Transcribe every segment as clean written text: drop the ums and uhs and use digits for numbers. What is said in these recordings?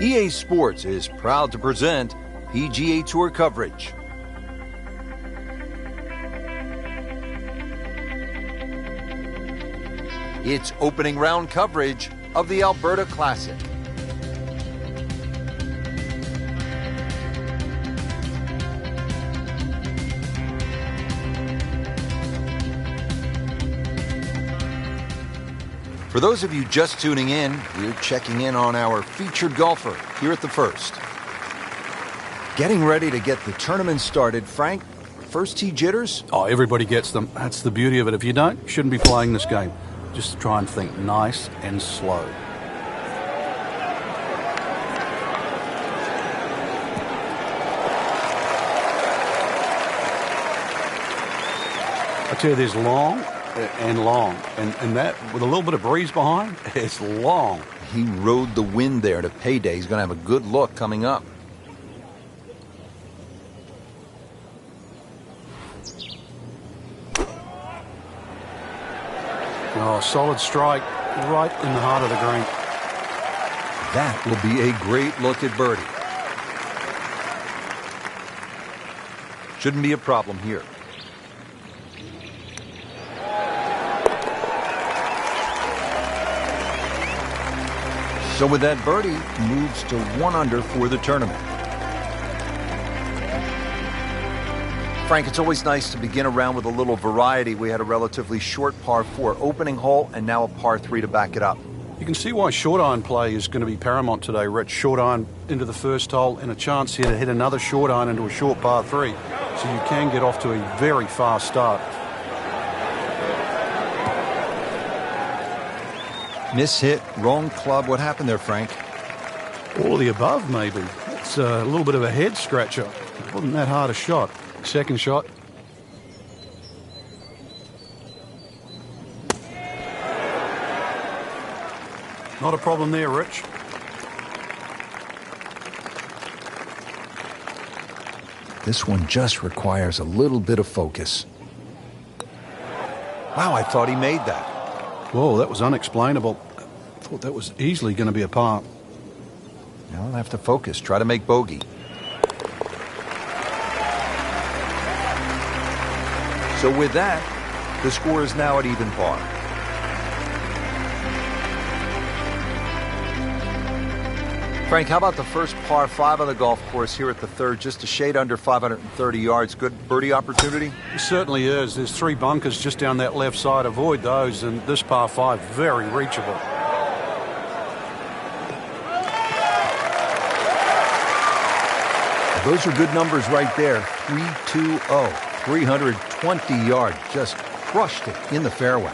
EA Sports is proud to present PGA Tour coverage. It's opening round coverage of the Alberta Classic. For those of you just tuning in, we're checking in on our featured golfer here at the first. Getting ready to get the tournament started. Frank, first tee jitters? Oh, everybody gets them. That's the beauty of it. If you don't, you shouldn't be playing this game. Just try and think nice and slow. I tell you, there's long and long, and that with a little bit of breeze behind, it's long. He rode the wind there to payday. He's going to have a good look coming up. Oh, solid strike right in the heart of the green. That will be a great look at birdie. Shouldn't be a problem here. So with that birdie, moves to 1 under for the tournament. Frank, it's always nice to begin a round with a little variety. We had a relatively short par 4 opening hole and now a par 3 to back it up. You can see why short iron play is going to be paramount today, Rich. Short iron into the first hole and a chance here to hit another short iron into a short par 3. So you can get off to a very fast start. Mishit, wrong club. What happened there, Frank? All of the above, maybe. It's a little bit of a head scratcher. It wasn't that hard a shot. Second shot. Not a problem there, Rich. This one just requires a little bit of focus. Wow, I thought he made that. Whoa, that was unexplainable. I thought that was easily going to be a par. Now I'll have to focus. Try to make bogey. So with that, the score is now at even par. Frank, how about the first par 5 on the golf course here at the third? Just a shade under 530 yards. Good birdie opportunity? It certainly is. There's 3 bunkers just down that left side. Avoid those, and this par 5, very reachable. Those are good numbers right there. 320, 320 yards. Just crushed it in the fairway.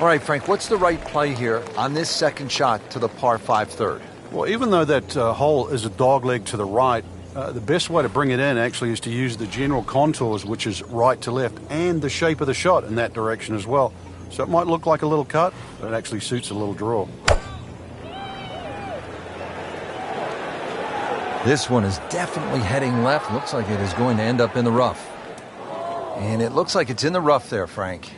All right, Frank, what's the right play here on this second shot to the par 5 third? Well, even though that hole is a dogleg to the right, the best way to bring it in actually is to use the general contours, which is right to left, and the shape of the shot in that direction as well. So it might look like a little cut, but it actually suits a little draw. This one is definitely heading left. Looks like it is going to end up in the rough. And it looks like it's in the rough there, Frank.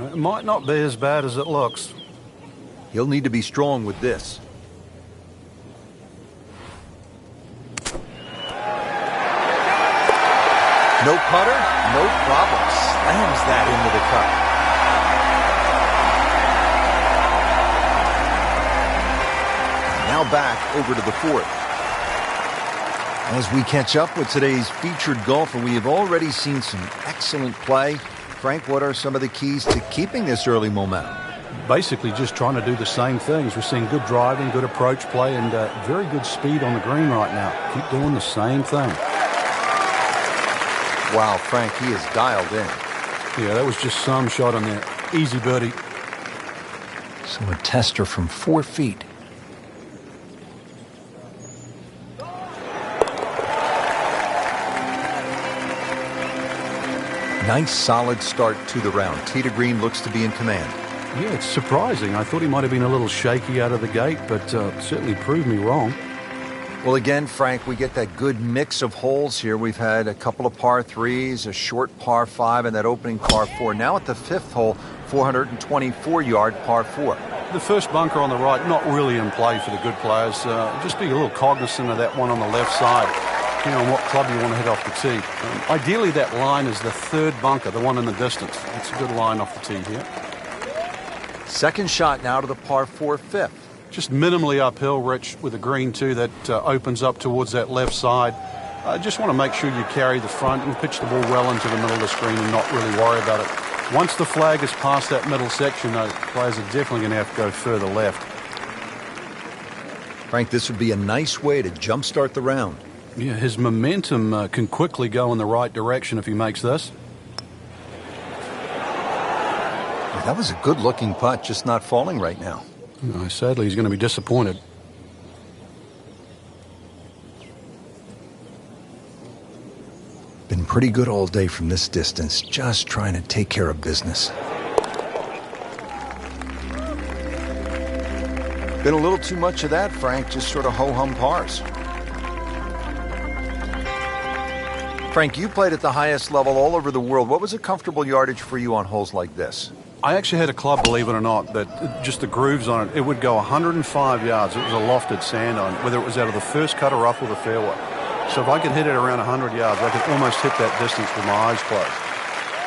It might not be as bad as it looks. He'll need to be strong with this. No putter, no problem. Slams that into the cup. Now back over to the fourth. As we catch up with today's featured golfer, we have already seen some excellent play. Frank, what are some of the keys to keeping this early momentum? Basically just trying to do the same things. We're seeing good driving, good approach play, and very good speed on the green right now. Keep doing the same thing. Wow, Frank, he is dialed in. Yeah, that was just some shot on there. Easy birdie. So a tester from 4 feet. Nice solid start to the round. Tee to green looks to be in command. Yeah, it's surprising. I thought he might have been a little shaky out of the gate, but certainly proved me wrong. Well, again, Frank, we get that good mix of holes here. We've had a couple of par 3s, a short par 5, and that opening par 4. Now at the 5th hole, 424-yard par 4. The first bunker on the right, not really in play for the good players. Just be a little cognizant of that one on the left side, depending on what club you want to hit off the tee. Ideally, that line is the third bunker, the one in the distance. It's a good line off the tee here. Second shot now to the par 4 fifth. Just minimally uphill, Rich, with a green too that opens up towards that left side. I just want to make sure you carry the front and pitch the ball well into the middle of the screen and not really worry about it. Once the flag is past that middle section, though, players are definitely going to have to go further left. Frank, this would be a nice way to jumpstart the round. Yeah, his momentum can quickly go in the right direction if he makes this. Yeah, that was a good-looking putt, just not falling right now. No, sadly, he's going to be disappointed. Been pretty good all day from this distance, just trying to take care of business. Been a little too much of that, Frank, just sort of ho-hum pars. Frank, you played at the highest level all over the world. What was a comfortable yardage for you on holes like this? I actually had a club, believe it or not, that just the grooves on it, it would go 105 yards. It was a lofted sand on, whether it was out of the first cut or up or the fairway. So if I could hit it around 100 yards, I could almost hit that distance with my eyes closed.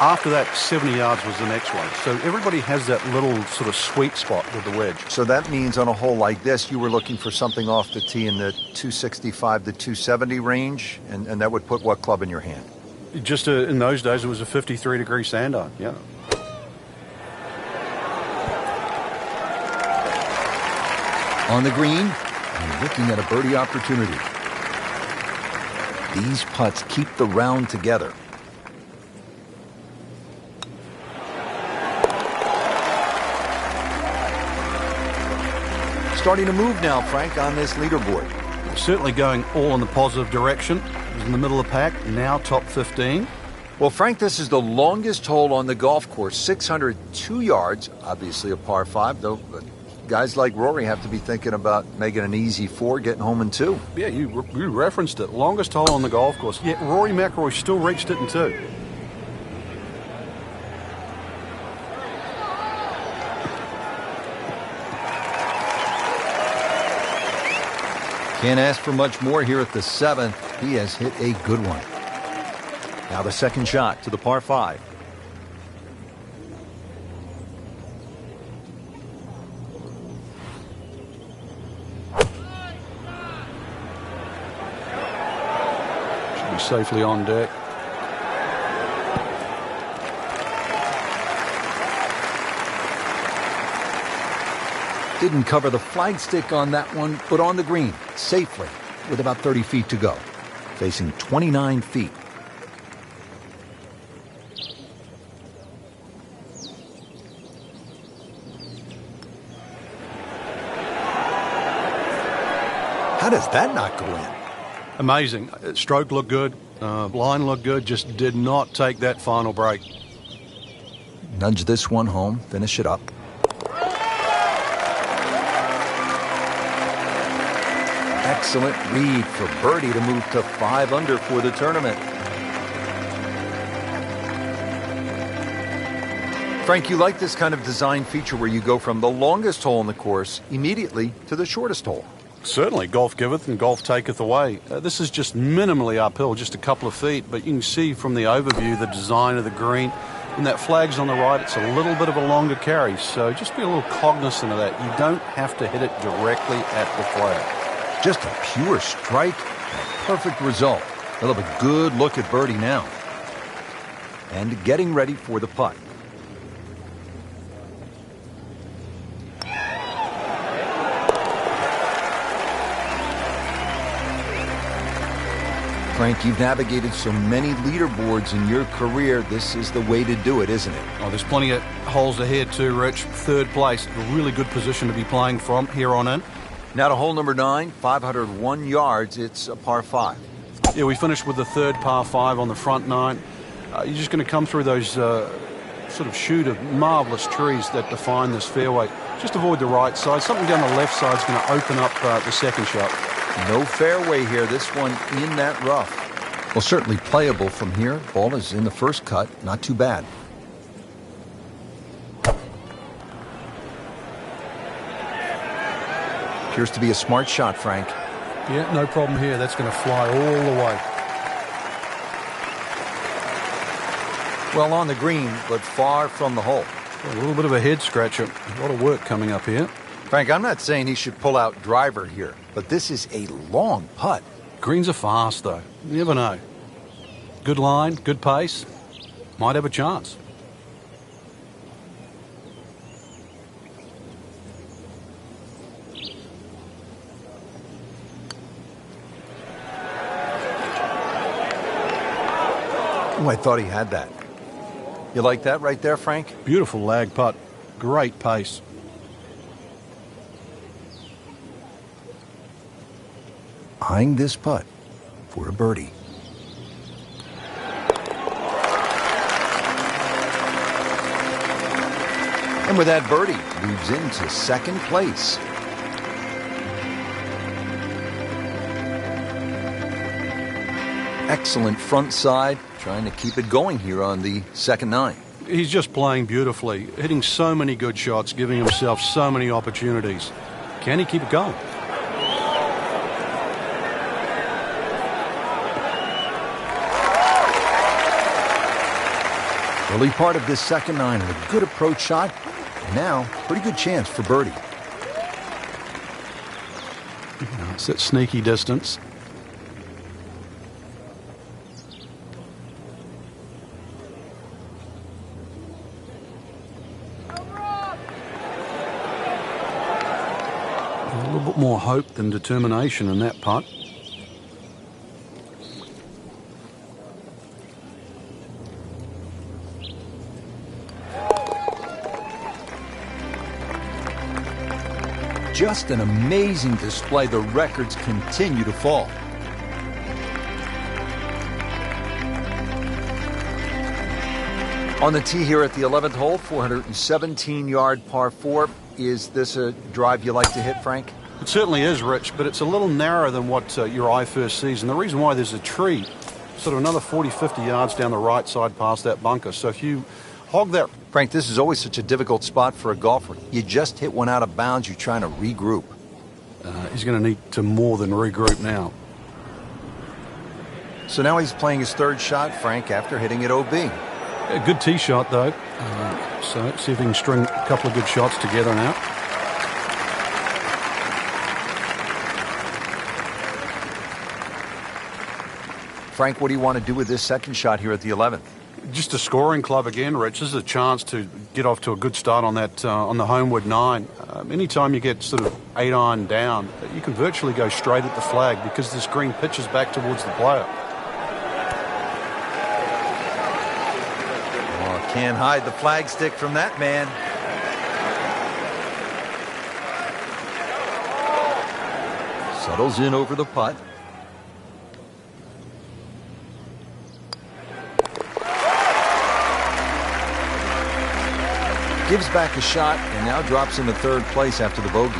After that, 70 yards was the next one. So everybody has that little sort of sweet spot with the wedge. So that means on a hole like this, you were looking for something off the tee in the 265 to 270 range, and that would put what club in your hand? Just in those days, it was a 53-degree sand on, yeah. On the green, and looking at a birdie opportunity. These putts keep the round together. Starting to move now, Frank, on this leaderboard. Certainly going all in the positive direction. He's in the middle of the pack, now top 15. Well, Frank, this is the longest hole on the golf course, 602 yards, obviously a par 5, though. Guys like Rory have to be thinking about making an easy 4, getting home in 2. Yeah, you referenced it. Longest hole on the golf course. Yet Rory McIlroy still reached it in 2. Can't ask for much more here at the 7th. He has hit a good one. Now the second shot to the par 5. Safely on deck. Didn't cover the flagstick on that one, but on the green, safely, with about 30 feet to go. Facing 29 feet. How does that not go in? Amazing. Stroke looked good. Line looked good. Just did not take that final break. Nudge this one home. Finish it up. Excellent read for birdie to move to 5 under for the tournament. Frank, you like this kind of design feature where you go from the longest hole in the course immediately to the shortest hole. Certainly, golf giveth and golf taketh away. This is just minimally uphill, just a couple of feet, but you can see from the overview the design of the green. And that flag's on the right, it's a little bit of a longer carry, so just be a little cognizant of that. You don't have to hit it directly at the flag. Just a pure strike, a perfect result. He'll have a good look at birdie now. And getting ready for the putt. Frank, you've navigated so many leaderboards in your career. This is the way to do it, isn't it? Oh, there's plenty of holes ahead too, Rich. 3rd place, a really good position to be playing from here on in. Now to hole number 9, 501 yards. It's a par 5. Yeah, we finished with the 3rd par 5 on the front 9. You're just going to come through those sort of chute of marvelous trees that define this fairway. Just avoid the right side. Something down the left side is going to open up the second shot. No fairway here. This one in that rough. Well, certainly playable from here. Ball is in the first cut. Not too bad. Appears to be a smart shot, Frank. Yeah, no problem here. That's going to fly all the way. Well on the green, but far from the hole. A little bit of a head scratcher. A lot of work coming up here. Frank, I'm not saying he should pull out driver here, but this is a long putt. Greens are fast, though. You never know. Good line, good pace. Might have a chance. Oh, I thought he had that. You like that right there, Frank? Beautiful lag putt. Great pace. Eyeing this putt for a birdie. And with that birdie, moves into second place. Excellent front side, trying to keep it going here on the second nine. He's just playing beautifully, hitting so many good shots, giving himself so many opportunities. Can he keep it going? Early part of this second nine and a good approach shot. And now, pretty good chance for birdie. It's at sneaky distance. A little bit more hope than determination in that putt. Just an amazing display. The records continue to fall. On the tee here at the 11th hole, 417-yard par 4. Is this a drive you like to hit, Frank? It certainly is, Rich, but it's a little narrower than what your eye first sees. And the reason why, there's a tree sort of another 40, 50 yards down the right side past that bunker. So if you hog that... Frank, this is always such a difficult spot for a golfer. You just hit one out of bounds, you're trying to regroup. He's going to need to more than regroup now. So now he's playing his third shot, Frank, after hitting it OB. A good tee shot, though. So let's see if he can string a couple of good shots together now. Frank, what do you want to do with this second shot here at the 11th? Just a scoring club again, Rich. This is a chance to get off to a good start on that on the homeward nine. Anytime you get sort of 8-iron down, you can virtually go straight at the flag because this green pitches back towards the player. Oh, can't hide the flag stick from that man. Settles in over the putt. Gives back a shot and now drops into third place after the bogey.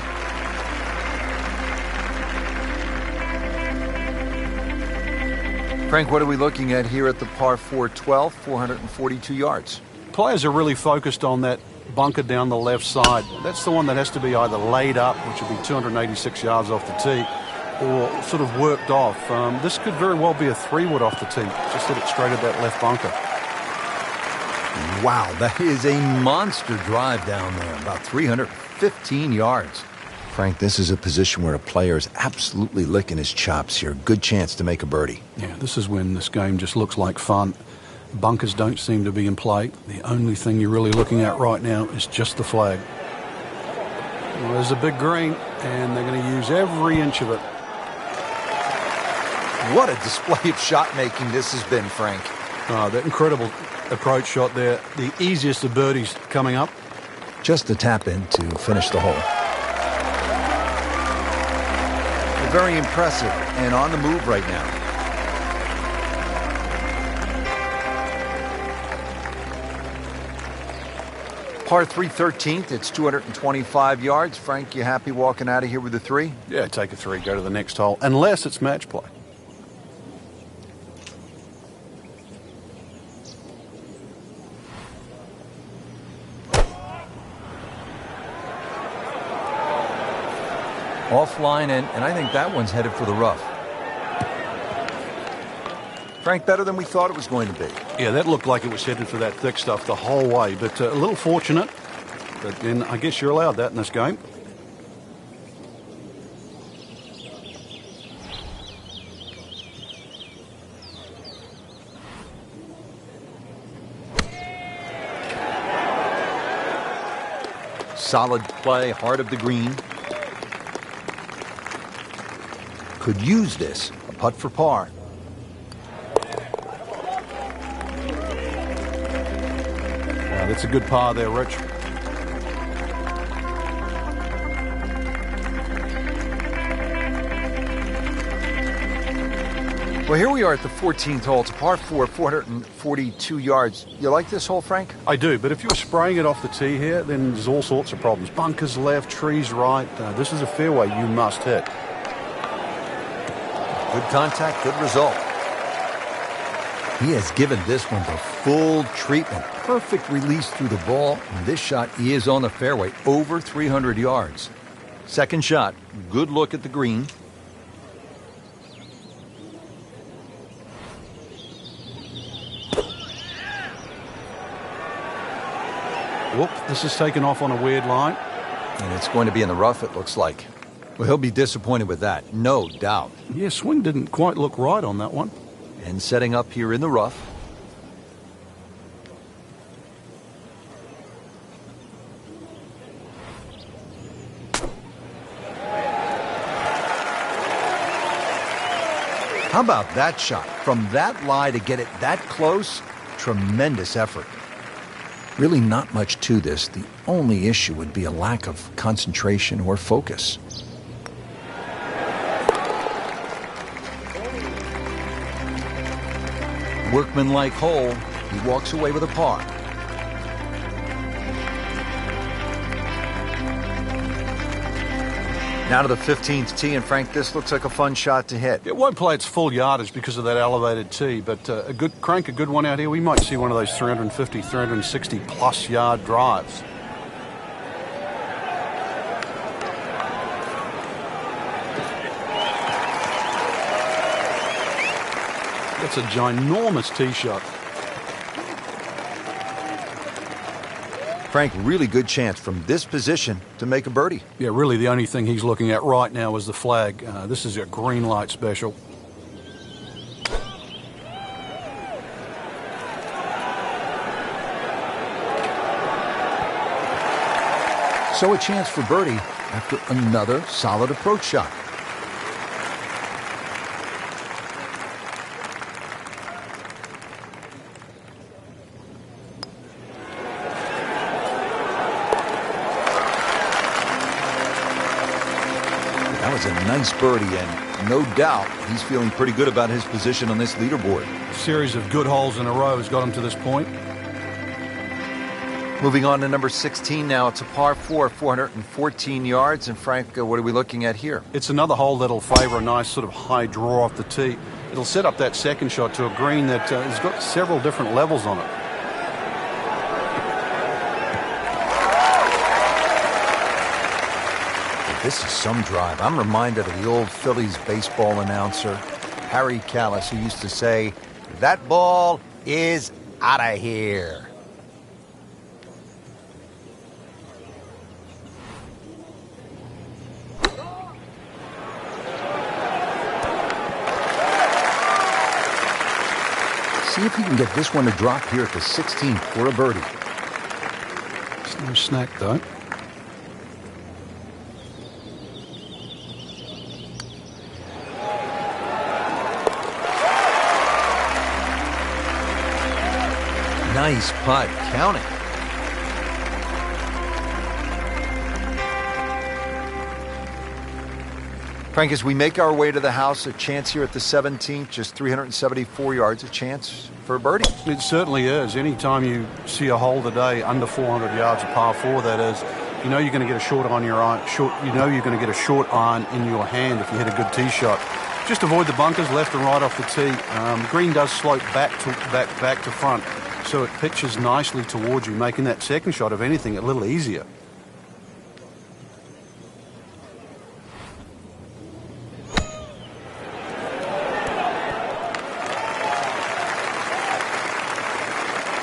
Frank, what are we looking at here at the par 4 12, 442 yards? Players are really focused on that bunker down the left side. That's the one that has to be either laid up, which would be 286 yards off the tee, or sort of worked off. This could very well be a 3-wood off the tee. Just hit it straight at that left bunker. Wow, that is a monster drive down there, about 315 yards. Frank, this is a position where a player is absolutely licking his chops here. Good chance to make a birdie. Yeah, this is when this game just looks like fun. Bunkers don't seem to be in play. The only thing you're really looking at right now is just the flag. Well, there's a big green, and they're going to use every inch of it. What a display of shot making this has been, Frank. That incredible approach shot there. The easiest of birdies coming up. Just a tap in to finish the hole. Very impressive and on the move right now. Par 3 13th, it's 225 yards. Frank, you happy walking out of here with a 3? Yeah, take a 3, go to the next hole, unless it's match play. Offline, and I think that one's headed for the rough. Frank, better than we thought it was going to be. Yeah, that looked like it was headed for that thick stuff the whole way, but a little fortunate. But then I guess you're allowed that in this game. Solid play, heart of the green. Could use this. A putt for par. That's a good par there, Rich. Well, here we are at the 14th hole. It's a par 4, 442 yards. You like this hole, Frank? I do, but if you were spraying it off the tee here, then there's all sorts of problems. Bunkers left, trees right. This is a fairway you must hit. Good contact, good result. He has given this one the full treatment. Perfect release through the ball. And this shot is on the fairway, over 300 yards. Second shot, good look at the green. Whoop, this is taken off on a weird line. And it's going to be in the rough, it looks like. Well, he'll be disappointed with that, no doubt. Yeah, swing didn't quite look right on that one. And setting up here in the rough. How about that shot? From that lie to get it that close, tremendous effort. Really not much to this. The only issue would be a lack of concentration or focus. Workmanlike hole. He walks away with a par. Now to the 15th tee, and Frank, this looks like a fun shot to hit. It won't play its full yardage because of that elevated tee, but a good one out here. We might see one of those 350, 360 plus yard drives. That's a ginormous tee shot. Frank, really good chance from this position to make a birdie. Yeah, really the only thing he's looking at right now is the flag. This is a green light special. So a chance for birdie after another solid approach shot. That was a nice birdie, and no doubt he's feeling pretty good about his position on this leaderboard. A series of good holes in a row has got him to this point. Moving on to number 16 now. It's a par 4, 414 yards. And Frank, what are we looking at here? It's another hole that'll favor a nice sort of high draw off the tee. It'll set up that second shot to a green that has got several different levels on it. This is some drive. I'm reminded of the old Phillies baseball announcer, Harry Callis, who used to say, "That ball is out of here." See if he can get this one to drop here at the 16th for a birdie. It's no snack, though. Nice putt, counting. Frank, as we make our way to the house, a chance here at the 17th, just 374 yards, a chance for a birdie. It certainly is. Anytime you see a hole today under 400 yards, a par 4 that is, you know you're going to get a short on your iron. You know you're going to get a short iron in your hand if you hit a good tee shot. Just avoid the bunkers left and right off the tee. Green does slope back to front, so it pitches nicely towards you, making that second shot, if anything, a little easier.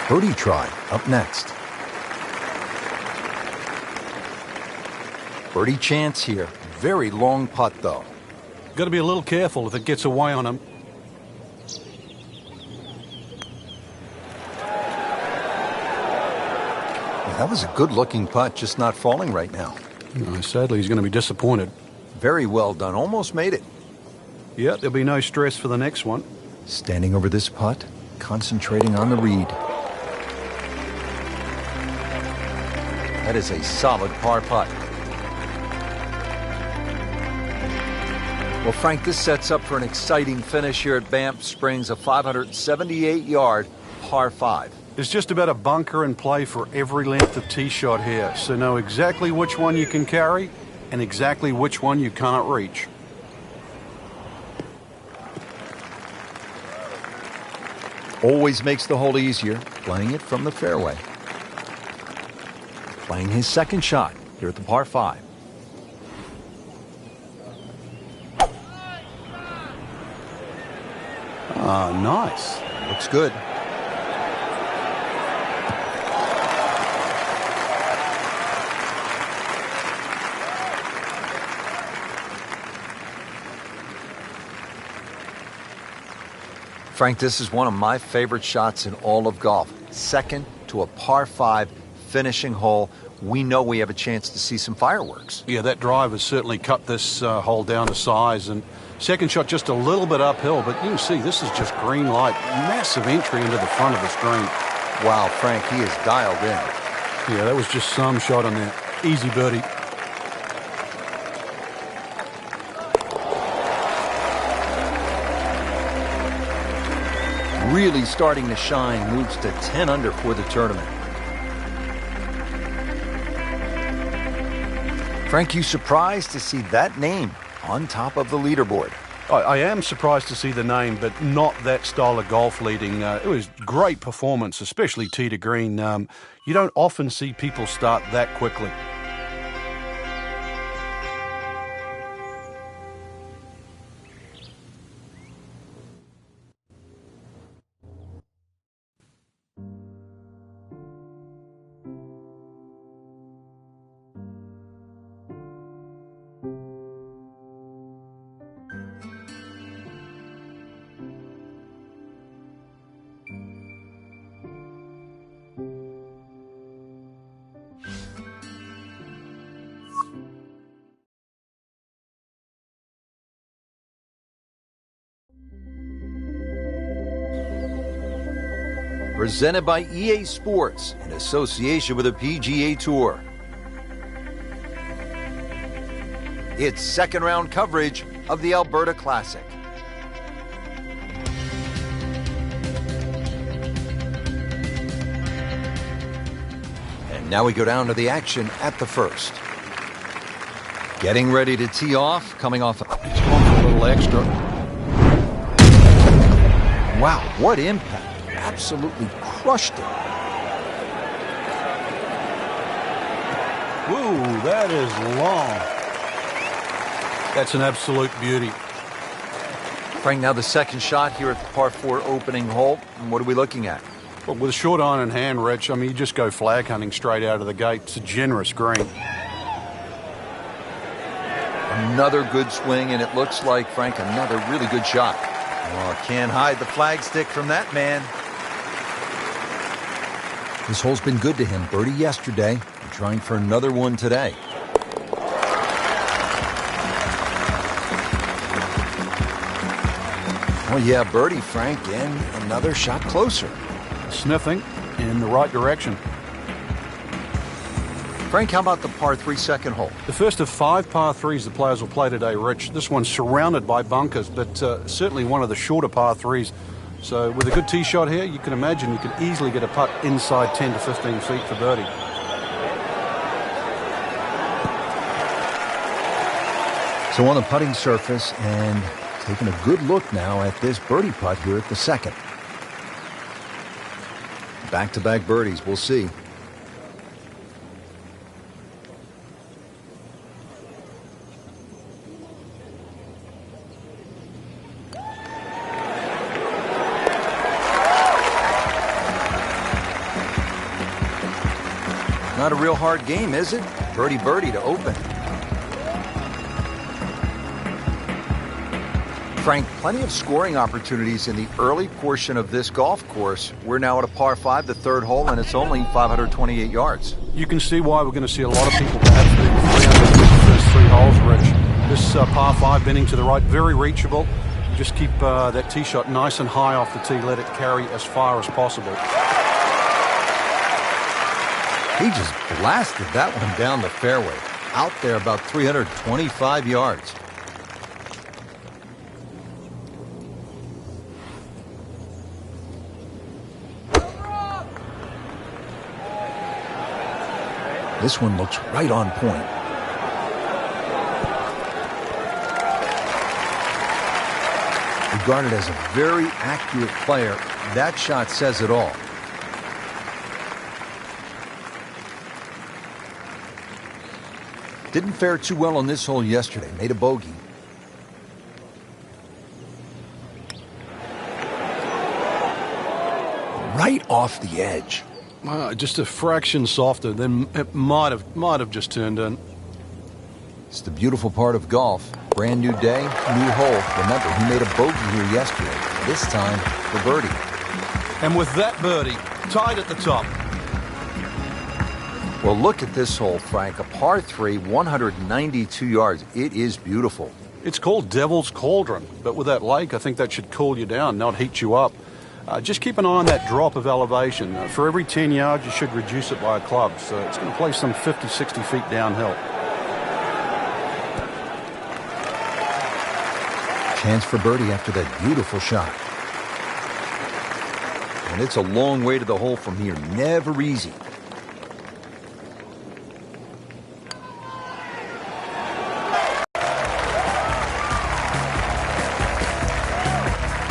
Birdie try up next. Birdie chance here. Very long putt, though. Got to be a little careful if it gets away on him. That was a good-looking putt, just not falling right now. No, sadly, he's going to be disappointed. Very well done. Almost made it. Yeah, there'll be no stress for the next one. Standing over this putt, concentrating on the read. That is a solid par putt. Well, Frank, this sets up for an exciting finish here at Banff Springs, a 578-yard par 5. There's just about a bunker in play for every length of tee shot here, so know exactly which one you can carry and exactly which one you can't reach. Always makes the hole easier, playing it from the fairway. Playing his second shot here at the par 5. Ah, nice. Looks good. Frank, this is one of my favorite shots in all of golf. Second to a par 5 finishing hole. We know we have a chance to see some fireworks. Yeah, that drive has certainly cut this hole down to size. And second shot just a little bit uphill, but you can see this is just green light. Massive entry into the front of the screen. Wow, Frank, he is dialed in. Yeah, that was just some shot on there. Easy birdie. Really starting to shine, moves to 10 under for the tournament. Frank, you surprised to see that name on top of the leaderboard? I am surprised to see the name, but not that style of golf leading. It was great performance, especially tee to green. You don't often see people start that quickly. Presented by EA Sports in association with the PGA Tour. It's second round coverage of the Alberta Classic. And now we go down to the action at the first. Getting ready to tee off, coming off. It's gone for a little extra. Wow, what impact. Absolutely crushed it. Ooh, that is long. That's an absolute beauty. Frank, now the second shot here at the par 4 opening hole. And what are we looking at? Well, with a short iron in hand, Rich, I mean, you just go flag hunting straight out of the gate. It's a generous green. Another good swing, and it looks like, Frank, another really good shot. Well, can't hide the flag stick from that man. This hole's been good to him. Birdie yesterday, and trying for another one today. Oh yeah, birdie, Frank, and another shot closer. Sniffing in the right direction. Frank, how about the par 3 second hole? The first of 5 par 3s the players will play today, Rich. This one's surrounded by bunkers, but certainly one of the shorter par 3s. So with a good tee shot here, you can imagine you can easily get a putt inside 10 to 15 feet for birdie. So on the putting surface, and taking a good look now at this birdie putt here at the second. Back-to-back birdies, we'll see. Not a real hard game, is it? Birdie birdie to open. Frank, plenty of scoring opportunities in the early portion of this golf course. We're now at a par 5, the third hole, and it's only 528 yards. You can see why we're going to see a lot of people perhaps being 300 the first 3 holes, Rich. This par 5 bending to the right, very reachable. Just keep that tee shot nice and high off the tee. Let it carry as far as possible. He just blasted that one down the fairway. Out there about 325 yards. This one looks right on point. Regarded as a very accurate player, that shot says it all. Didn't fare too well on this hole yesterday. Made a bogey. Right off the edge. Just a fraction softer, then it might have just turned in. It's the beautiful part of golf. Brand new day, new hole. Remember, he made a bogey here yesterday. This time, for birdie. And with that birdie, tied at the top. Well, look at this hole, Frank. A par 3, 192 yards. It is beautiful. It's called Devil's Cauldron, but with that lake, I think that should cool you down, not heat you up. Just keep an eye on that drop of elevation. For every 10 yards, you should reduce it by a club. So it's going to play some 50, 60 feet downhill. Chance for birdie after that beautiful shot. And it's a long way to the hole from here. Never easy.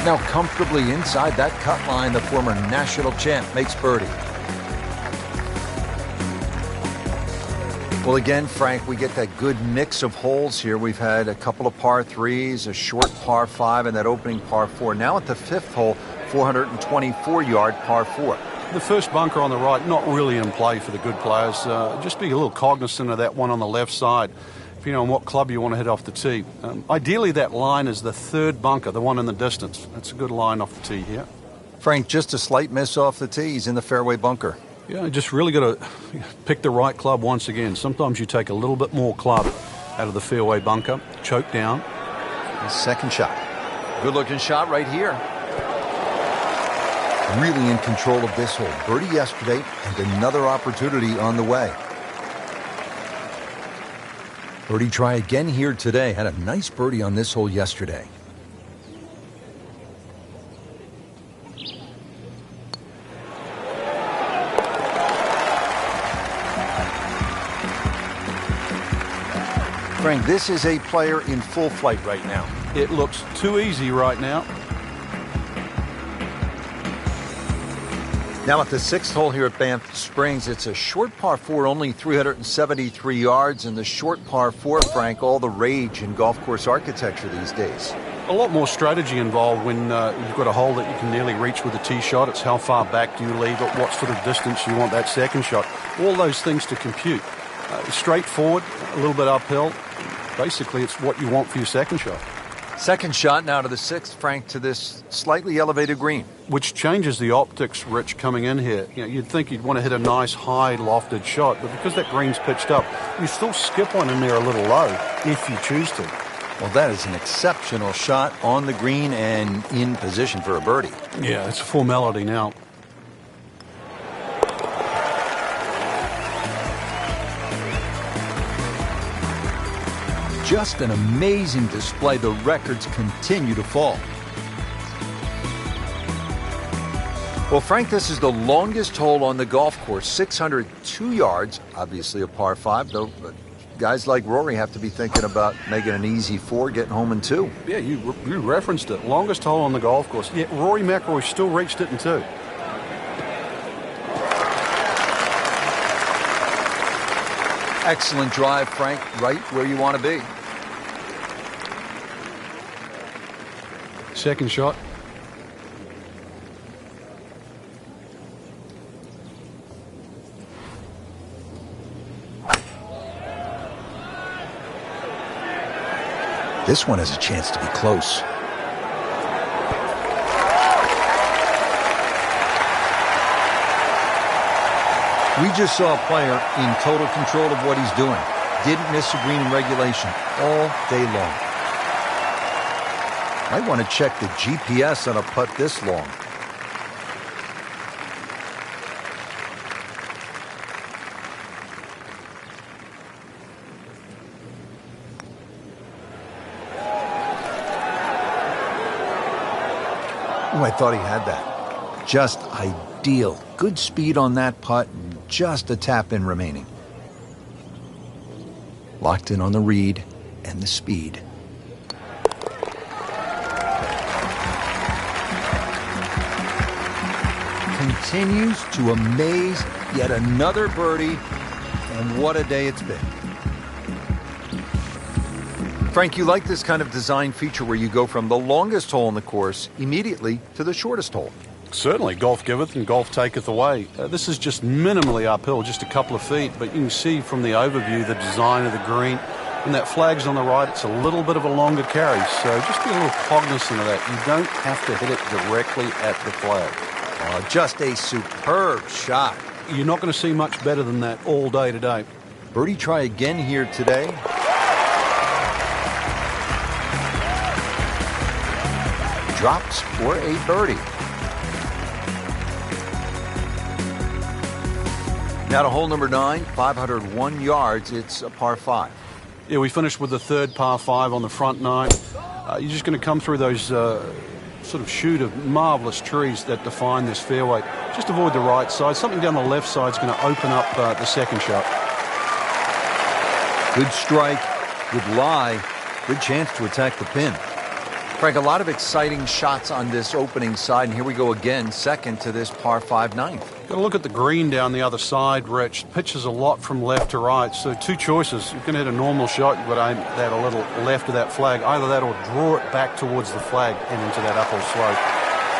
Now comfortably inside that cut line, the former national champ makes birdie. Well, again, Frank, we get that good mix of holes here. We've had a couple of par 3s, a short par 5, and that opening par 4. Now at the 5th hole, 424-yard par 4. The first bunker on the right, not really in play for the good players. Just be a little cognizant of that one on the left side, depending on what club you want to hit off the tee. Ideally, that line is the third bunker, the one in the distance. That's a good line off the tee here. Frank, just a slight miss off the tee. He's in the fairway bunker. Yeah, just really got to pick the right club once again. Sometimes you take a little bit more club out of the fairway bunker, choke down. His second shot. Good-looking shot right here. Really in control of this hole. Birdie yesterday and another opportunity on the way. Birdie try again here today. Had a nice birdie on this hole yesterday. Frank, this is a player in full flight right now. It looks too easy right now. Now at the 6th hole here at Banff Springs, it's a short par 4, only 373 yards, and the short par 4, Frank, all the rage in golf course architecture these days. A lot more strategy involved when you've got a hole that you can nearly reach with a tee shot. It's how far back do you leave it, what sort of distance you want that second shot. All those things to compute. Straightforward, a little bit uphill. Basically, it's what you want for your second shot. Second shot now to the 6th, Frank, to this slightly elevated green. Which changes the optics, Rich, coming in here. You know, you'd think you'd want to hit a nice, high, lofted shot, but because that green's pitched up, you still skip one in there a little low, if you choose to. Well, that is an exceptional shot on the green and in position for a birdie. Yeah, it's a formality now. Just an amazing display. The records continue to fall. Well, Frank, this is the longest hole on the golf course, 602 yards, obviously a par 5, though. But guys like Rory have to be thinking about making an easy 4, getting home in 2. Yeah, you referenced it. Longest hole on the golf course. Yet Rory McIlroy still reached it in 2. Excellent drive, Frank, right where you want to be. Second shot. This one has a chance to be close. We just saw a player in total control of what he's doing. Didn't miss a green in regulation all day long. Might want to check the GPS on a putt this long. Oh, I thought he had that. Just ideal. Good speed on that putt, and just a tap in remaining. Locked in on the read and the speed. Continues to amaze. Yet another birdie, and what a day it's been. Frank, you like this kind of design feature where you go from the longest hole in the course immediately to the shortest hole. Certainly, golf giveth and golf taketh away. This is just minimally uphill, just a couple of feet, but you can see from the overview the design of the green. And that flag's on the right, it's a little bit of a longer carry, so just be a little cognizant of that. You don't have to hit it directly at the flag. Just a superb shot. You're not going to see much better than that all day today. Birdie try again here today. Drops for a birdie. Now to hole number 9, 501 yards. It's a par 5. Yeah, we finished with the third par 5 on the front 9. You're just going to come through those sort of chute of marvelous trees that define this fairway. Just avoid the right side. Something down the left side is going to open up the second shot. Good strike, good lie, good chance to attack the pin. Frank, a lot of exciting shots on this opening side, and here we go again, second to this par 5 ninth. Got to look at the green down the other side, Rich. Pitches a lot from left to right, so two choices. You can hit a normal shot, you've got to aim that a little left of that flag. Either that or draw it back towards the flag and into that uphill slope.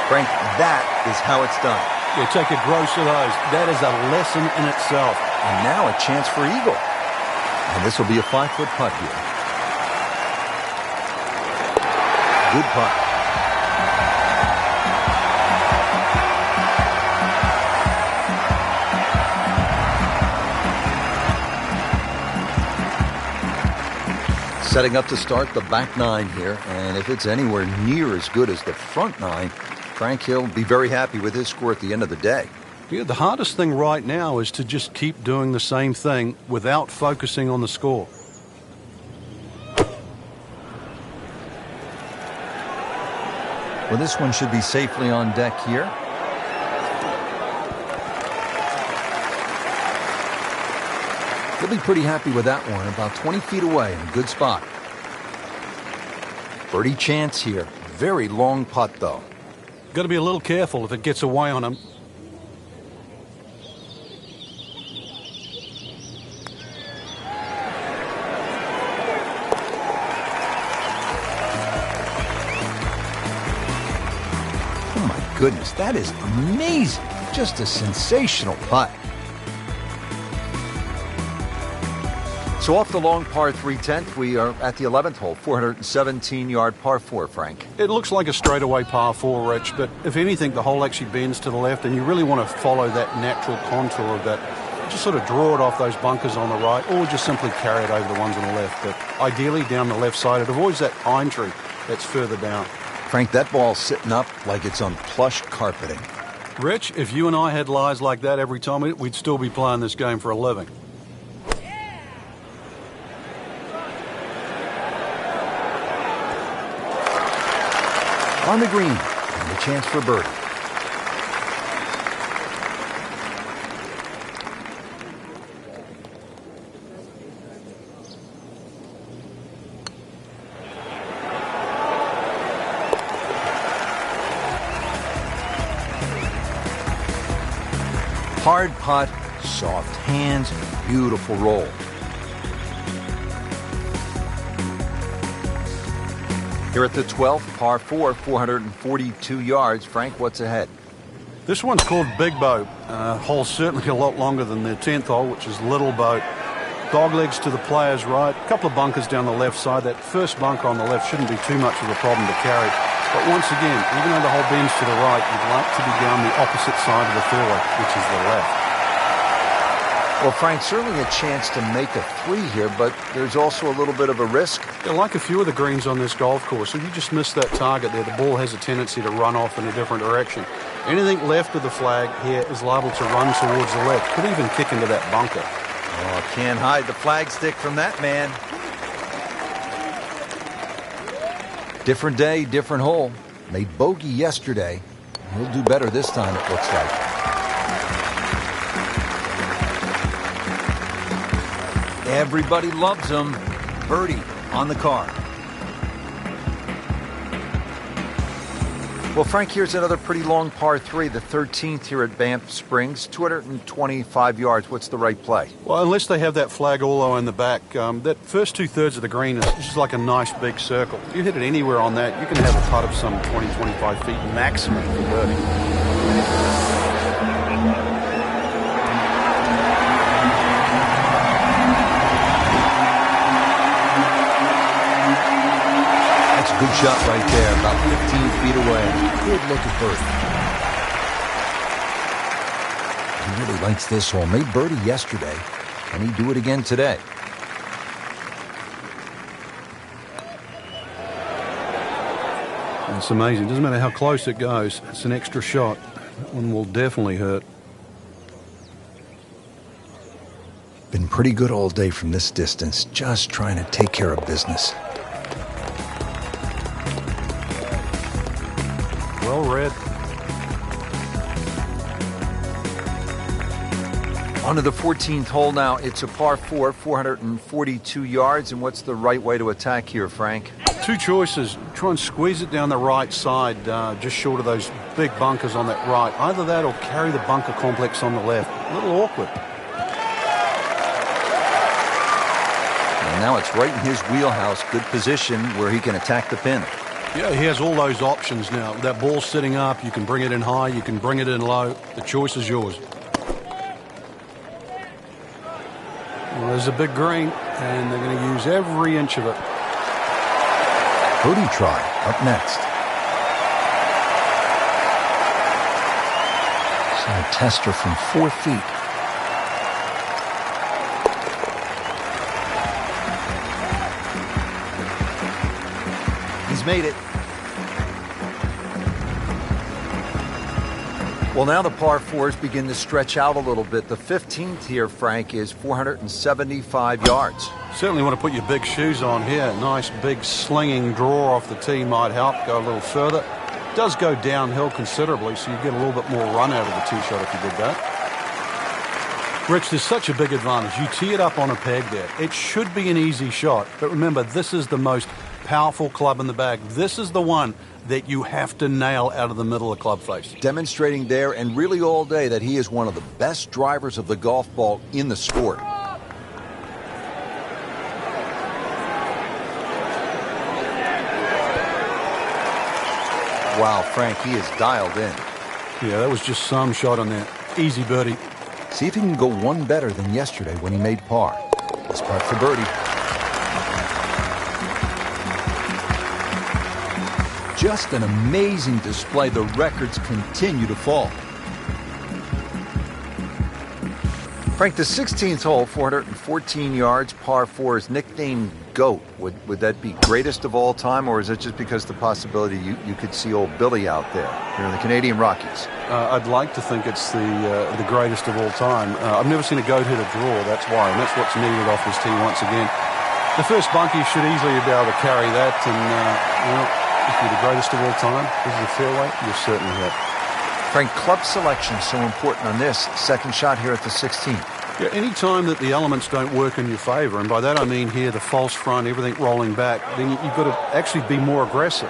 Frank, that is how it's done. Yeah, take a gross of those. That is a lesson in itself. And now a chance for eagle. And this will be a 5-foot putt here. Good putt. Setting up to start the back 9 here, and if it's anywhere near as good as the front 9, Frank Hill will be very happy with his score at the end of the day. Yeah, the hardest thing right now is to just keep doing the same thing without focusing on the score. Well, this one should be safely on deck here. He'll be pretty happy with that one, about 20 feet away in a good spot. Birdie chance here. Very long putt, though. Got to be a little careful if it gets away on him. Goodness, that is amazing. Just a sensational putt. So off the long par 3 10th, we are at the 11th hole, 417-yard par 4, Frank. It looks like a straightaway par 4, Rich, but if anything, the hole actually bends to the left, and you really want to follow that natural contour of that. Just sort of draw it off those bunkers on the right, or just simply carry it over the ones on the left. But ideally, down the left side, it avoids that pine tree that's further down. Frank, that ball's sitting up like it's on plush carpeting. Rich, if you and I had lies like that every time, we'd still be playing this game for a living. On the green, and the chance for birdie. Hard putt, soft hands, beautiful roll. Here at the 12th, par 4, 442 yards. Frank, what's ahead? This one's called Big Boat. Hole's certainly a lot longer than the 10th hole, which is Little Boat. Dog legs to the player's right. A couple of bunkers down the left side. That first bunker on the left shouldn't be too much of a problem to carry. But once again, even though the hole bends to the right, you'd like to be down the opposite side of the fairway, which is the left. Well, Frank, certainly a chance to make a 3 here, but there's also a little bit of a risk. Yeah, like a few of the greens on this golf course, if you just miss that target there, the ball has a tendency to run off in a different direction. Anything left of the flag here is liable to run towards the left. Could even kick into that bunker. Oh, can't hide the flag stick from that man. Different day, different hole. Made bogey yesterday. He'll do better this time, it looks like. Everybody loves him. Birdie on the card. Well, Frank, here's another pretty long par 3, the 13th here at Banff Springs, 225 yards. What's the right play? Well, unless they have that flag all the way in the back, that first 2/3 of the green is just like a nice big circle. If you hit it anywhere on that, you can have a putt of some 20, 25 feet maximum for birdie. Good shot right there, about 15 feet away. Good look at birdie. He really likes this hole. Made birdie yesterday. Can he do it again today? It's amazing. It doesn't matter how close it goes. It's an extra shot. That one will definitely hurt. Been pretty good all day from this distance. Just trying to take care of business. Well read. On to the 14th hole now. It's a par 4, 442 yards. And what's the right way to attack here, Frank? Two choices. Try and squeeze it down the right side, just short of those big bunkers on that right. Either that or carry the bunker complex on the left. A little awkward. And now it's right in his wheelhouse. Good position where he can attack the pin. Yeah, he has all those options now. That ball's sitting up. You can bring it in high. You can bring it in low. The choice is yours. Well, there's a big green, and they're going to use every inch of it. Birdie try up next. So a tester from 4 feet. He's made it. Well, now the par 4s begin to stretch out a little bit. The 15th here, Frank, is 475 yards. Certainly want to put your big shoes on here. Nice big slinging draw off the tee might help. Go a little further. It does go downhill considerably, so you get a little bit more run out of the tee shot if you did that. Rich, there's such a big advantage. You tee it up on a peg there. It should be an easy shot, but remember, this is the most powerful club in the bag. This is the one that you have to nail out of the middle of club face. Demonstrating there and really all day that he is one of the best drivers of the golf ball in the sport. Wow, Frank, he is dialed in. Yeah, that was just some shot on that. Easy birdie. See if he can go one better than yesterday when he made par. This putt for birdie. Just an amazing display. The records continue to fall. Frank, the 16th hole, 414 yards, par 4, is nicknamed GOAT. Would that be greatest of all time, or is it just because the possibility you could see old Billy out there here in the Canadian Rockies? I'd like to think it's the greatest of all time. I've never seen a GOAT hit a draw, that's why, and that's what's needed off his tee once again. The first bunkie should easily be able to carry that, and if you're the greatest of all time, this is a fairway, you're certainly hit. Frank, club selection is so important on this second shot here at the 16th. Yeah, any time that the elements don't work in your favor, and by that I mean here the false front, everything rolling back, then you've got to actually be more aggressive,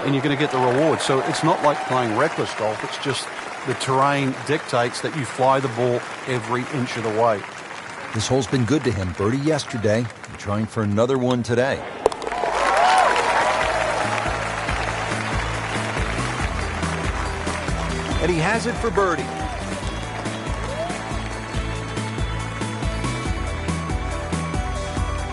and you're going to get the reward. So it's not like playing reckless golf, it's just the terrain dictates that you fly the ball every inch of the way. This hole's been good to him. Birdie yesterday, and trying for another one today. And he has it for birdie.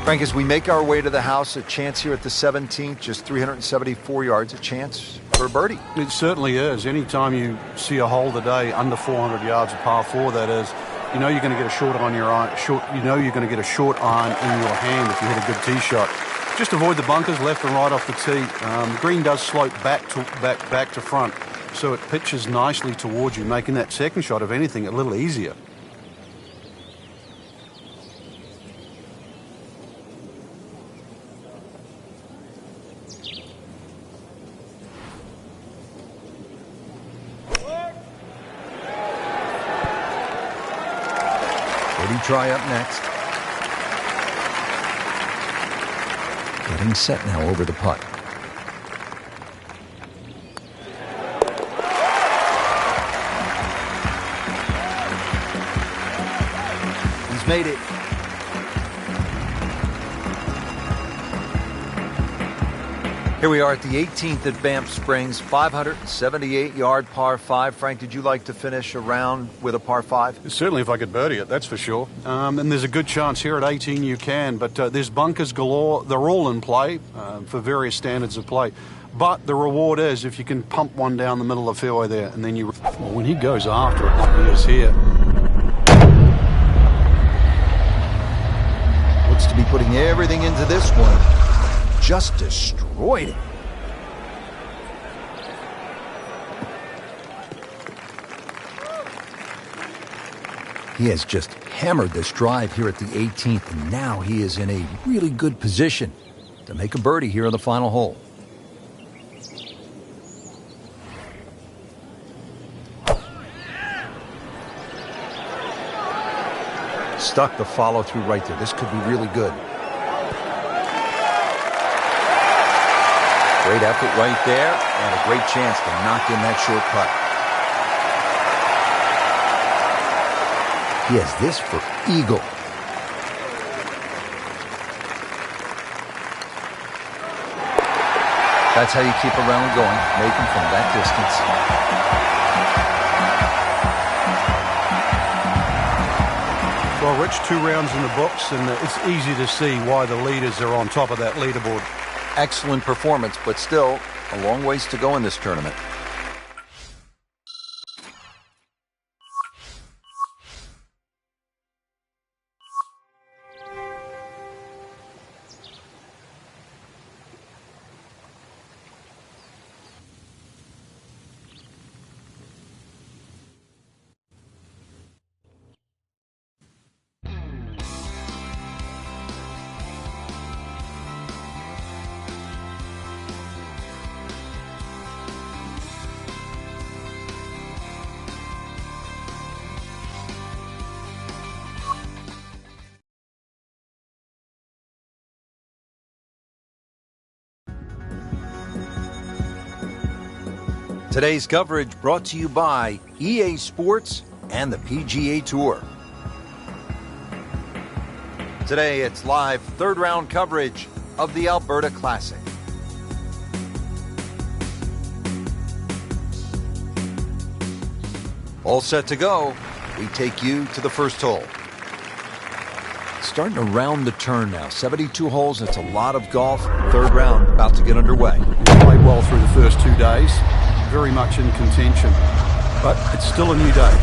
Frank, as we make our way to the house, a chance here at the 17th, just 374 yards, a chance for a birdie. It certainly is. Anytime you see a hole today under 400 yards, a par 4 that is, you know you're going to get a short on your iron. You know you're going to get a short iron in your hand if you hit a good tee shot. Just avoid the bunkers left and right off the tee. The green does slope back to front, so it pitches nicely towards you, making that second shot, if anything, a little easier. Try up next. Getting set now over the putt. He's made it. Here we are at the 18th at Banff Springs, 578-yard par 5. Frank, did you like to finish a round with a par 5? Certainly if I could birdie it, that's for sure. And there's a good chance here at 18 you can, but there's bunkers galore. They're all in play for various standards of play. But the reward is if you can pump one down the middle of the fairway there, and then you... Well, when he goes after it like he is here... Looks to be putting everything into this one. Just destroyed it. He has just hammered this drive here at the 18th, and now he is in a really good position to make a birdie here on the final hole. Stuck the follow through right there. This could be really good. Great effort right there, and a great chance to knock in that short putt. He has this for eagle. That's how you keep a round going, making from that distance. Well, Rich, 2 rounds in the books, and it's easy to see why the leaders are on top of that leaderboard. Excellent performance, but still a long ways to go in this tournament. Today's coverage brought to you by EA Sports and the PGA Tour. Today it's live third round coverage of the Alberta Classic. All set to go. We take you to the first hole. Starting to round the turn now. 72 holes. It's a lot of golf. Third round about to get underway. He played well through the first 2 days. Very much in contention, but it's still a new day.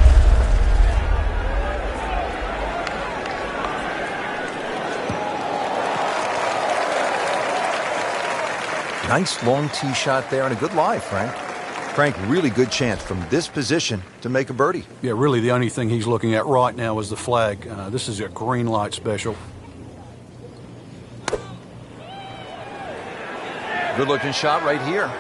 Nice long tee shot there and a good lie, Frank. Frank, really good chance from this position to make a birdie. Yeah, really the only thing he's looking at right now is the flag. This is a green light special. Good looking shot right here.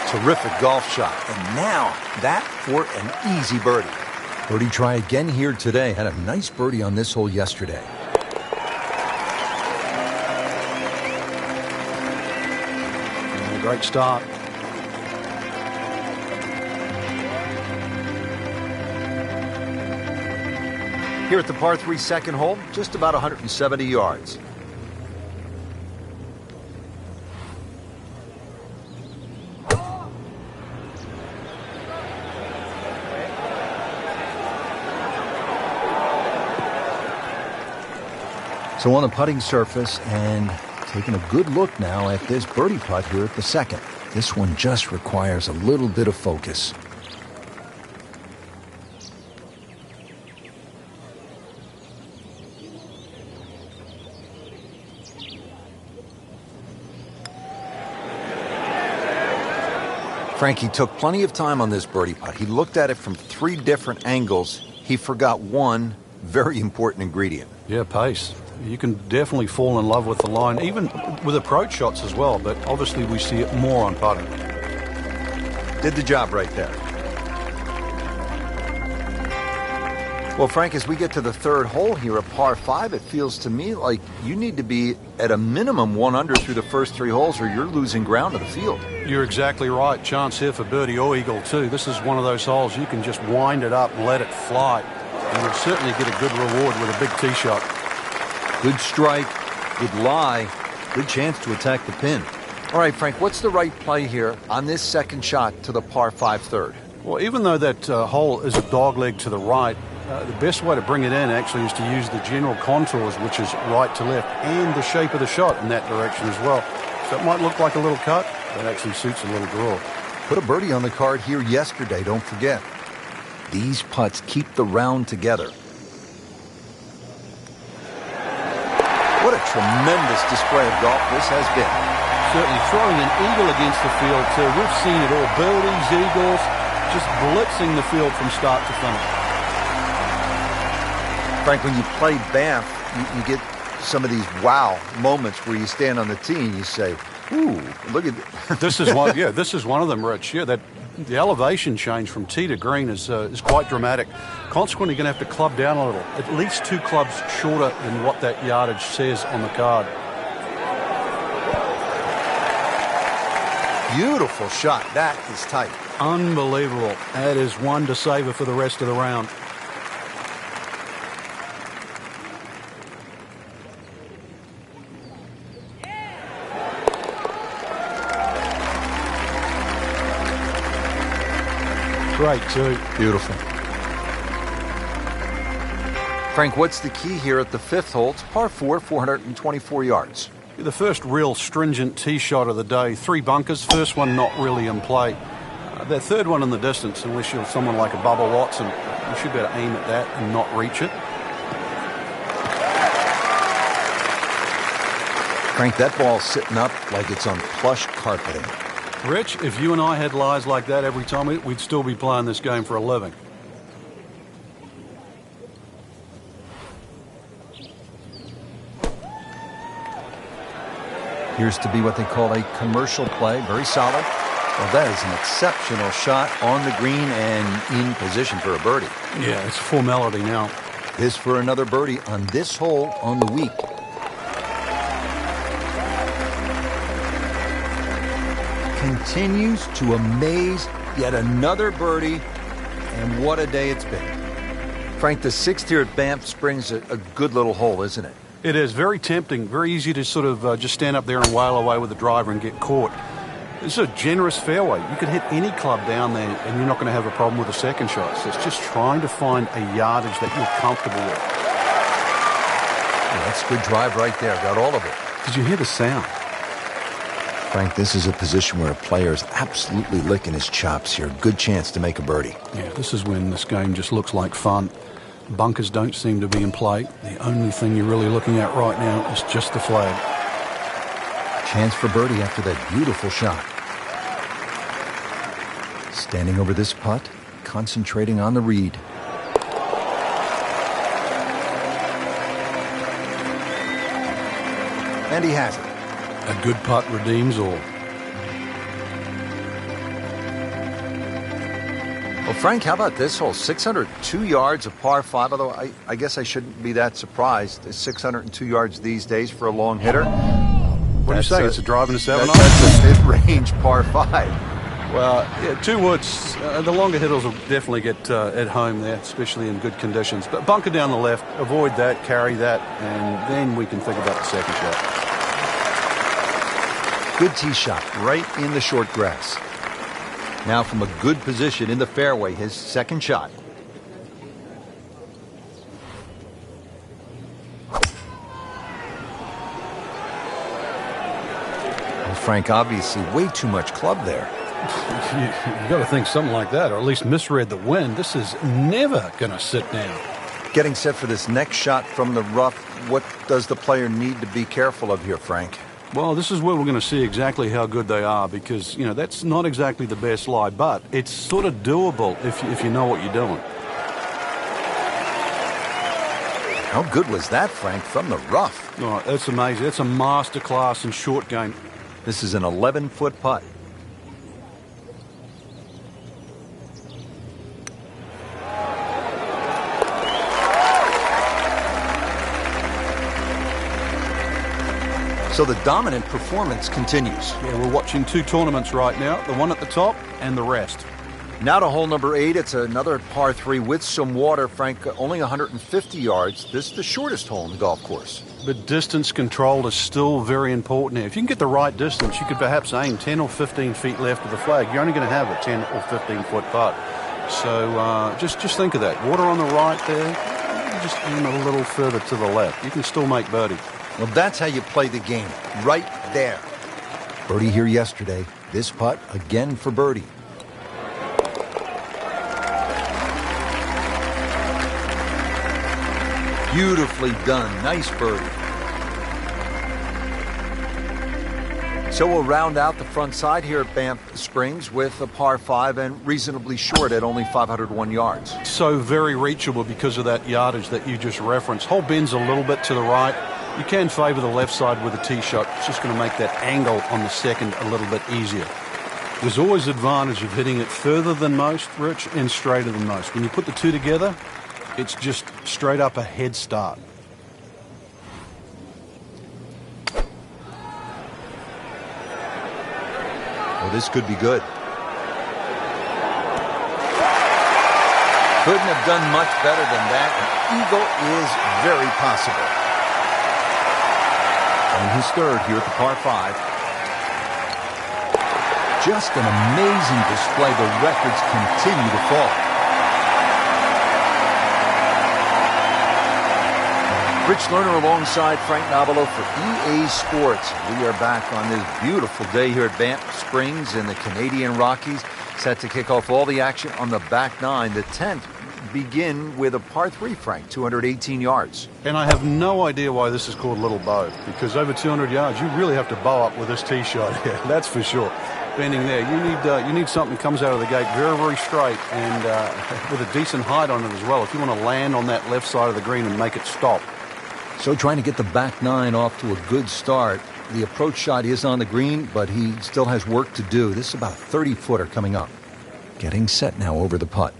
Terrific golf shot. And now that for an easy birdie. Birdie try again here today. Had a nice birdie on this hole yesterday. Great start. Here at the par 3 second hole, just about 170 yards. So on the putting surface and taking a good look now at this birdie putt here at the second. This one just requires a little bit of focus. Frankie took plenty of time on this birdie putt. He looked at it from 3 different angles. He forgot one very important ingredient. Yeah, pace. You can definitely fall in love with the line, even with approach shots as well, but obviously we see it more on putting. Did the job right there. Well, Frank, as we get to the third hole here, a par 5, it feels to me like you need to be at a minimum 1 under through the first 3 holes or you're losing ground to the field. You're exactly right. Chance here for birdie or eagle too. This is one of those holes you can just wind it up and let it fly. And you'll certainly get a good reward with a big tee shot. Good strike, good lie, good chance to attack the pin. All right, Frank, what's the right play here on this second shot to the par 5 third? Well, even though that hole is a dogleg to the right, the best way to bring it in actually is to use the general contours, which is right to left, and the shape of the shot in that direction as well. So it might look like a little cut, but actually suits a little draw. Put a birdie on the card here yesterday, don't forget. These putts keep the round together. What a tremendous display of golf this has been. Certainly throwing an eagle against the field too. We've seen it all. Birdies, eagles, just blitzing the field from start to finish. Frank, when you play Banff, you get some of these wow moments where you stand on the tee and you say, ooh, look at this is one. Yeah, this is one of them, Rich. Yeah, that the elevation change from tee to green is quite dramatic. Consequently, you're going to have to club down a little, at least 2 clubs shorter than what that yardage says on the card. Beautiful shot. That is tight. Unbelievable. That is one to savor for the rest of the round. Great too. Beautiful. Frank, what's the key here at the 5th hole? It's par 4, 424 yards. The first real stringent tee shot of the day. 3 bunkers. First one not really in play. That third one in the distance, unless you're someone like a Bubba Watson, you should be able to aim at that and not reach it. Frank, that ball's sitting up like it's on plush carpeting. Rich, if you and I had lies like that every time, we'd still be playing this game for a living. Appears to be what they call a commercial play. Very solid. Well, that is an exceptional shot on the green and in position for a birdie. Yeah, it's a formality now. This for another birdie on this hole on the week. Continues to amaze. Yet another birdie, and what a day it's been. Frank, the 6th here at Banff Springs, a good little hole, isn't it? It is very tempting, very easy to sort of just stand up there and wail away with the driver and get caught. It's a generous fairway. You could hit any club down there and you're not going to have a problem with the second shot. So it's just trying to find a yardage that you're comfortable with. Yeah, that's a good drive right there. Got all of it. Did you hear the sound? Frank, this is a position where a player is absolutely licking his chops here. Good chance to make a birdie. Yeah, this is when this game just looks like fun. Bunkers don't seem to be in play. The only thing you're really looking at right now is just the flag. Chance for birdie after that beautiful shot. Standing over this putt, concentrating on the read. And he has it. A good putt redeems all. Well, Frank, how about this hole? 602 yards, a par 5, although I guess I shouldn't be that surprised. It's 602 yards these days for a long hitter. What do you say? It's a drive and a 7-iron? That's a mid-range par 5. Well, yeah, 2 woods. The longer hitters will definitely get at home there, especially in good conditions. But bunker down the left, avoid that, carry that, and then we can think about the second shot. Good tee shot right in the short grass. Now from a good position in the fairway, his second shot. Frank, obviously way too much club there. You got to think something like that, or at least misread the wind. This is never going to sit down. Getting set for this next shot from the rough, what does the player need to be careful of here, Frank? Well, this is where we're going to see exactly how good they are because, that's not exactly the best lie, but it's sort of doable if you know what you're doing. How good was that, Frank, from the rough? Oh, that's amazing. That's a masterclass in short game. This is an 11-foot putt. So the dominant performance continues. Yeah, we're watching two tournaments right now, the one at the top and the rest. Now to hole number 8. It's another par 3 with some water, Frank, only 150 yards. This is the shortest hole in the golf course. But distance control is still very important here. If you can get the right distance, you could perhaps aim 10 or 15 feet left of the flag. You're only going to have a 10 or 15-foot putt. So just think of that. Water on the right there, just aim a little further to the left. You can still make birdie. Well, that's how you play the game, right there. Birdie here yesterday. This putt again for birdie. Beautifully done. Nice birdie. So we'll round out the front side here at Banff Springs with a par 5 and reasonably short at only 501 yards. So very reachable because of that yardage that you just referenced. Hole bends a little bit to the right. You can favour the left side with a tee shot. It's just going to make that angle on the second a little bit easier. There's always advantage of hitting it further than most, Rich, and straighter than most. When you put the two together, it's just straight up a head start. Well, this could be good. Couldn't have done much better than that. An eagle is very possible. And his third here at the par 5. Just an amazing display. The records continue to fall. Rich Lerner alongside Frank Nobilo for EA Sports. We are back on this beautiful day here at Banff Springs in the Canadian Rockies. Set to kick off all the action on the back 9. The 10th begin with a par 3, Frank, 218 yards. And I have no idea why this is called Little Bow, because over 200 yards, you really have to bow up with this tee shot here. That's for sure. Bending there, you need something that comes out of the gate very, very straight and with a decent height on it as well. If you want to land on that left side of the green and make it stop. So trying to get the back 9 off to a good start. The approach shot is on the green, but he still has work to do. This is about a 30-footer coming up. Getting set now over the putt.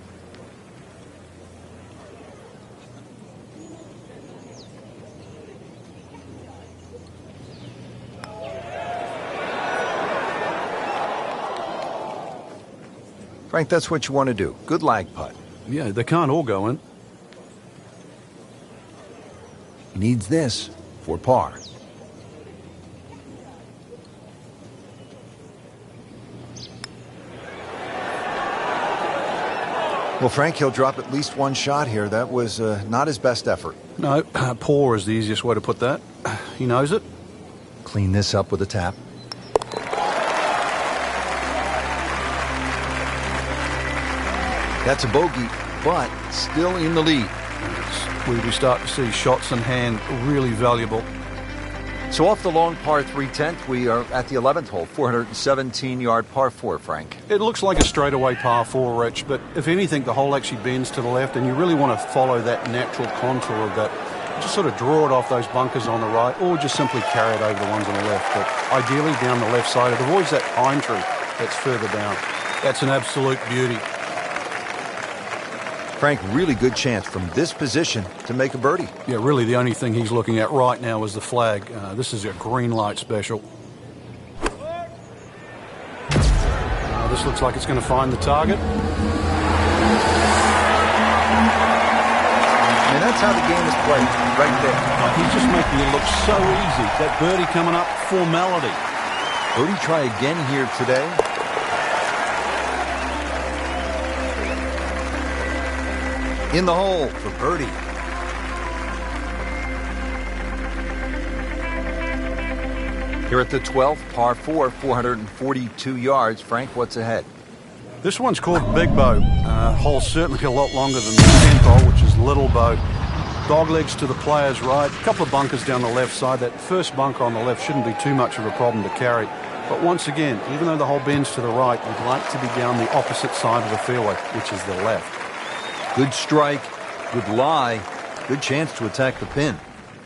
Frank, that's what you want to do. Good lag putt. Yeah, they can't all go in. He needs this for par. Well, Frank, he'll drop at least one shot here. That was not his best effort. No, poor is the easiest way to put that. He knows it. Clean this up with a tap. That's a bogey, but still in the lead. We start to see shots in hand really valuable. So off the long par 3 10th, we are at the 11th hole, 417-yard par 4, Frank. It looks like a straightaway par 4, Rich, but if anything, the hole actually bends to the left, and you really want to follow that natural contour of that. Just sort of draw it off those bunkers on the right, or just simply carry it over the ones on the left. But ideally down the left side, it avoids that pine tree that's further down. That's an absolute beauty. Frank, really good chance from this position to make a birdie. Yeah, really the only thing he's looking at right now is the flag. This is a green light special. This looks like it's going to find the target. And that's how the game is played, right there. He's just making it look so easy. That birdie coming up, formality. Birdie try again here today. In the hole for birdie. Here at the 12th, par 4, 442 yards. Frank, what's ahead? This one's called Big Bow. Hole's certainly a lot longer than the 10th hole, which is Little Bow. Dog legs to the player's right. A couple of bunkers down the left side. That first bunker on the left shouldn't be too much of a problem to carry. But once again, even though the hole bends to the right, you'd like to be down the opposite side of the fairway, which is the left. Good strike, good lie, good chance to attack the pin.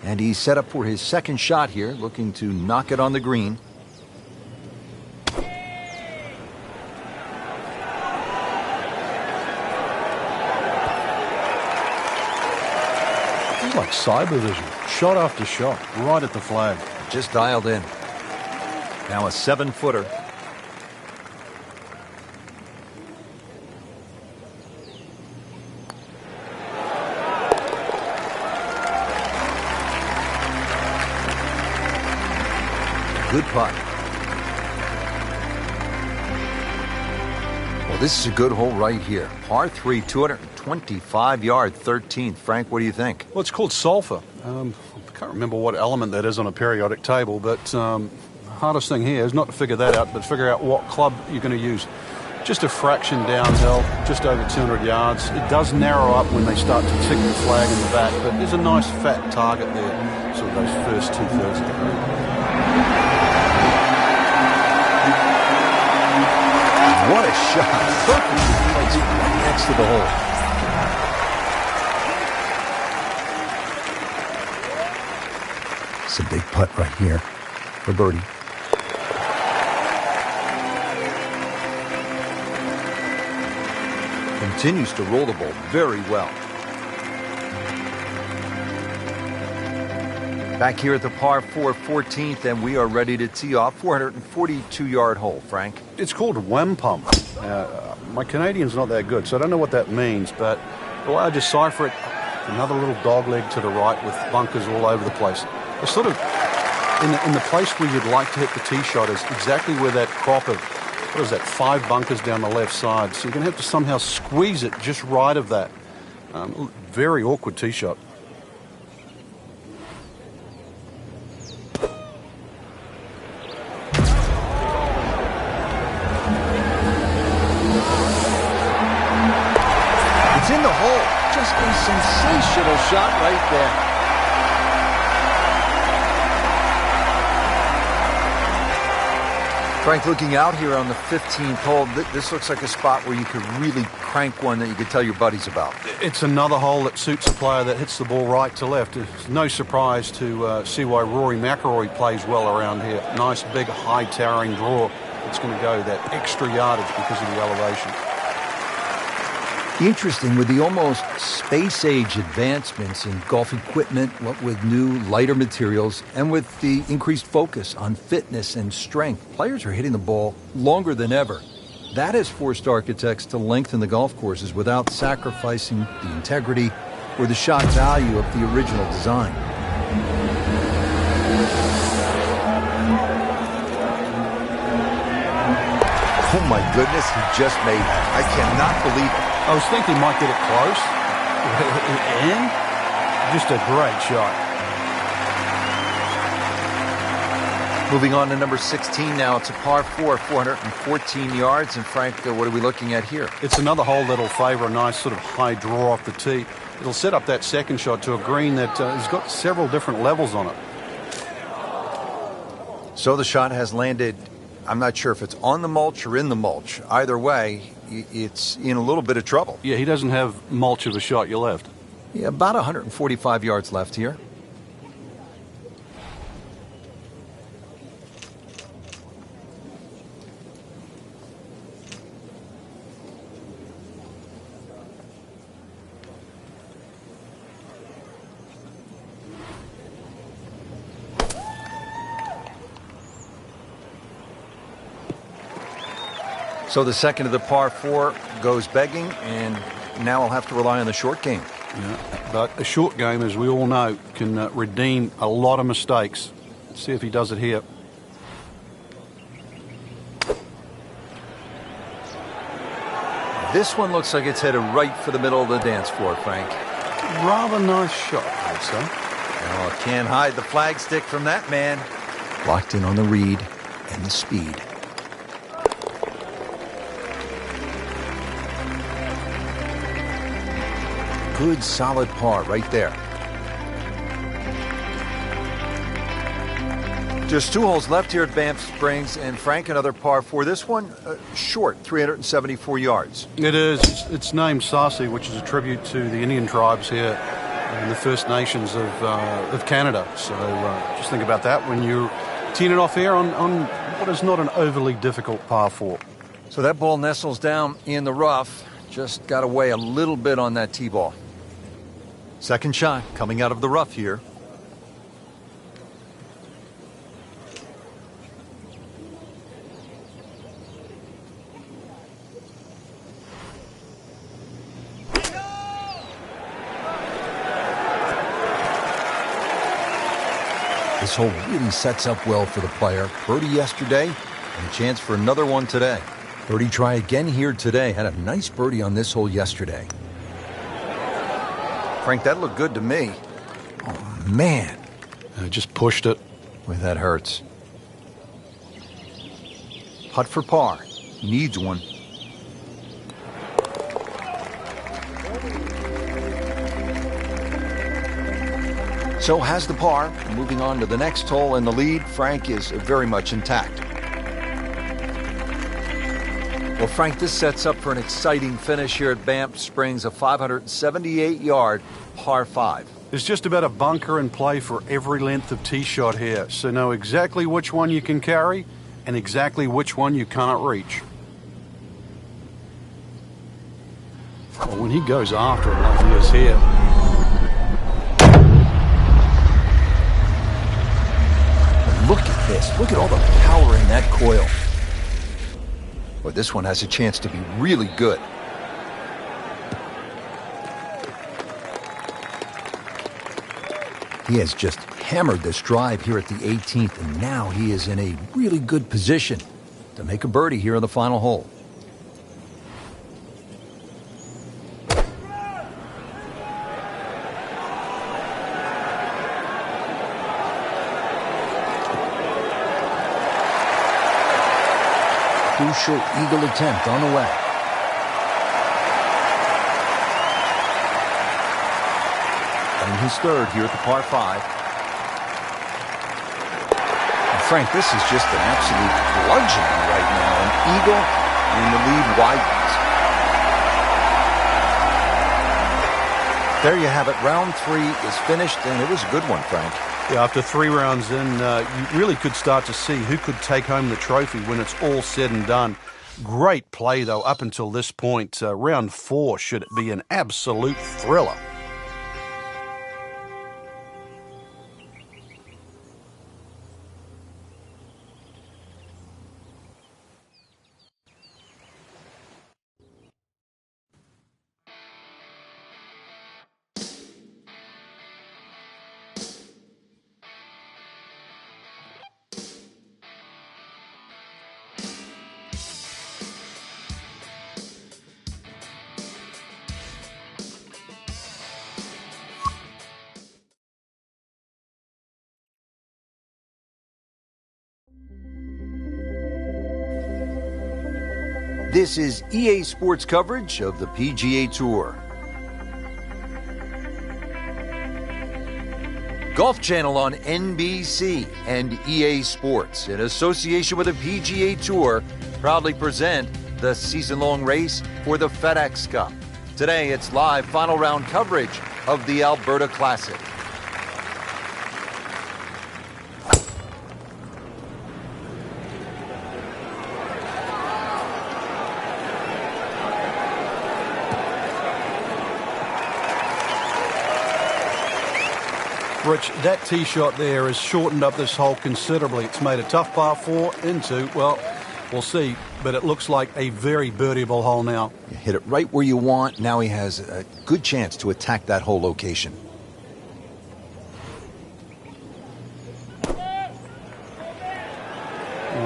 And he's set up for his second shot here, looking to knock it on the green. It's like cyber vision. Shot after shot, right at the flag. Just dialed in. Now a 7-footer. Good putt. Well, this is a good hole right here. Par 3, 225-yard 13th. Frank, what do you think? Well, it's called sulfur. I can't remember what element that is on a periodic table, but the hardest thing here is not to figure that out, but figure out what club you're going to use. Just a fraction downhill, just over 200 yards. It does narrow up when they start to tick the flag in the back, but there's a nice fat target there, sort of those first two-thirds of the green. What a shot. Perfectly placed right next to the hole. It's a big putt right here for birdie. Continues to roll the ball very well. Back here at the par 4 14th, and we are ready to tee off. 442-yard hole, Frank. It's called wampum. My Canadian's not that good, so I don't know what that means, but the way I decipher it, another little dog leg to the right with bunkers all over the place. It's sort of in the place where you'd like to hit the tee shot is exactly where that crop of, what is that, 5 bunkers down the left side. So you're going to have to somehow squeeze it just right of that. Very awkward tee shot. It's in the hole. Just a sensational shot right there. Frank, looking out here on the 15th hole, this looks like a spot where you could really crank one that you could tell your buddies about. It's another hole that suits a player that hits the ball right to left. It's no surprise to see why Rory McIlroy plays well around here. Nice, big, high towering draw. It's going to go that extra yardage because of the elevation. Interesting, with the almost space-age advancements in golf equipment, what with new, lighter materials, and with the increased focus on fitness and strength, players are hitting the ball longer than ever. That has forced architects to lengthen the golf courses without sacrificing the integrity or the shot value of the original design. Oh my goodness, he just made that. I cannot believe it. I was thinking he might get it close. And just a great shot. Moving on to number 16 now. It's a par 4, 414 yards. And Frank, what are we looking at here? It's another hole that'll favor a nice sort of high draw off the tee. It'll set up that second shot to a green that has got several different levels on it. So the shot has landed, I'm not sure if it's on the mulch or in the mulch. Either way, it's in a little bit of trouble. Yeah, he doesn't have mulch of a shot you left. Yeah, about 145 yards left here. So the second of the par 4 goes begging, and now I'll have to rely on the short game. Yeah, but a short game, as we all know, can redeem a lot of mistakes. Let's see if he does it here. This one looks like it's headed right for the middle of the dance floor, Frank. Rather nice shot, I'd say. Oh, can't hide the flagstick from that man. Locked in on the read and the speed. Good solid par right there. Just 2 holes left here at Banff Springs, and Frank, another par for this one. Short, 374 yards. It is. It's named Sarcee, which is a tribute to the Indian tribes here and the First Nations of Canada. So just think about that when you're teeing it off here on what is not an overly difficult par 4. So that ball nestles down in the rough. Just got away a little bit on that tee ball. Second shot coming out of the rough here. This hole really sets up well for the player. Birdie yesterday and a chance for another one today. Birdie try again here today. Had a nice birdie on this hole yesterday. Frank, that looked good to me. Oh, man. I just pushed it. Boy, that hurts. Putt for par. Needs one. So has the par. Moving on to the next hole, and the lead, Frank, is very much intact. Well, Frank, this sets up for an exciting finish here at Banff Springs, a 578-yard par 5. There's just about a bunker in play for every length of tee shot here, so know exactly which one you can carry and exactly which one you cannot reach. Well, when he goes after it like he is here, look at this. Look at all the power in that coil. But this one has a chance to be really good. He has just hammered this drive here at the 18th, and now he is in a really good position to make a birdie here in the final hole. Crucial eagle attempt on the way. And his third here at the par 5. And Frank, this is just an absolute bludgeoning right now. An eagle, and the lead widens. There you have it. Round 3 is finished, and it was a good one, Frank. yeah, after 3 rounds in, you really could start to see who could take home the trophy when it's all said and done. Great play, though, up until this point. Round 4 should be an absolute thriller. This is EA Sports coverage of the PGA Tour. Golf Channel on NBC and EA Sports, in association with the PGA Tour, proudly present the season-long race for the FedEx Cup. Today, it's live final round coverage of the Alberta Classic. Rich, that tee shot there has shortened up this hole considerably. It's made a tough par 4 into, well, we'll see, but it looks like a very birdieable hole now. You hit it right where you want. Now he has a good chance to attack that hole location. Well,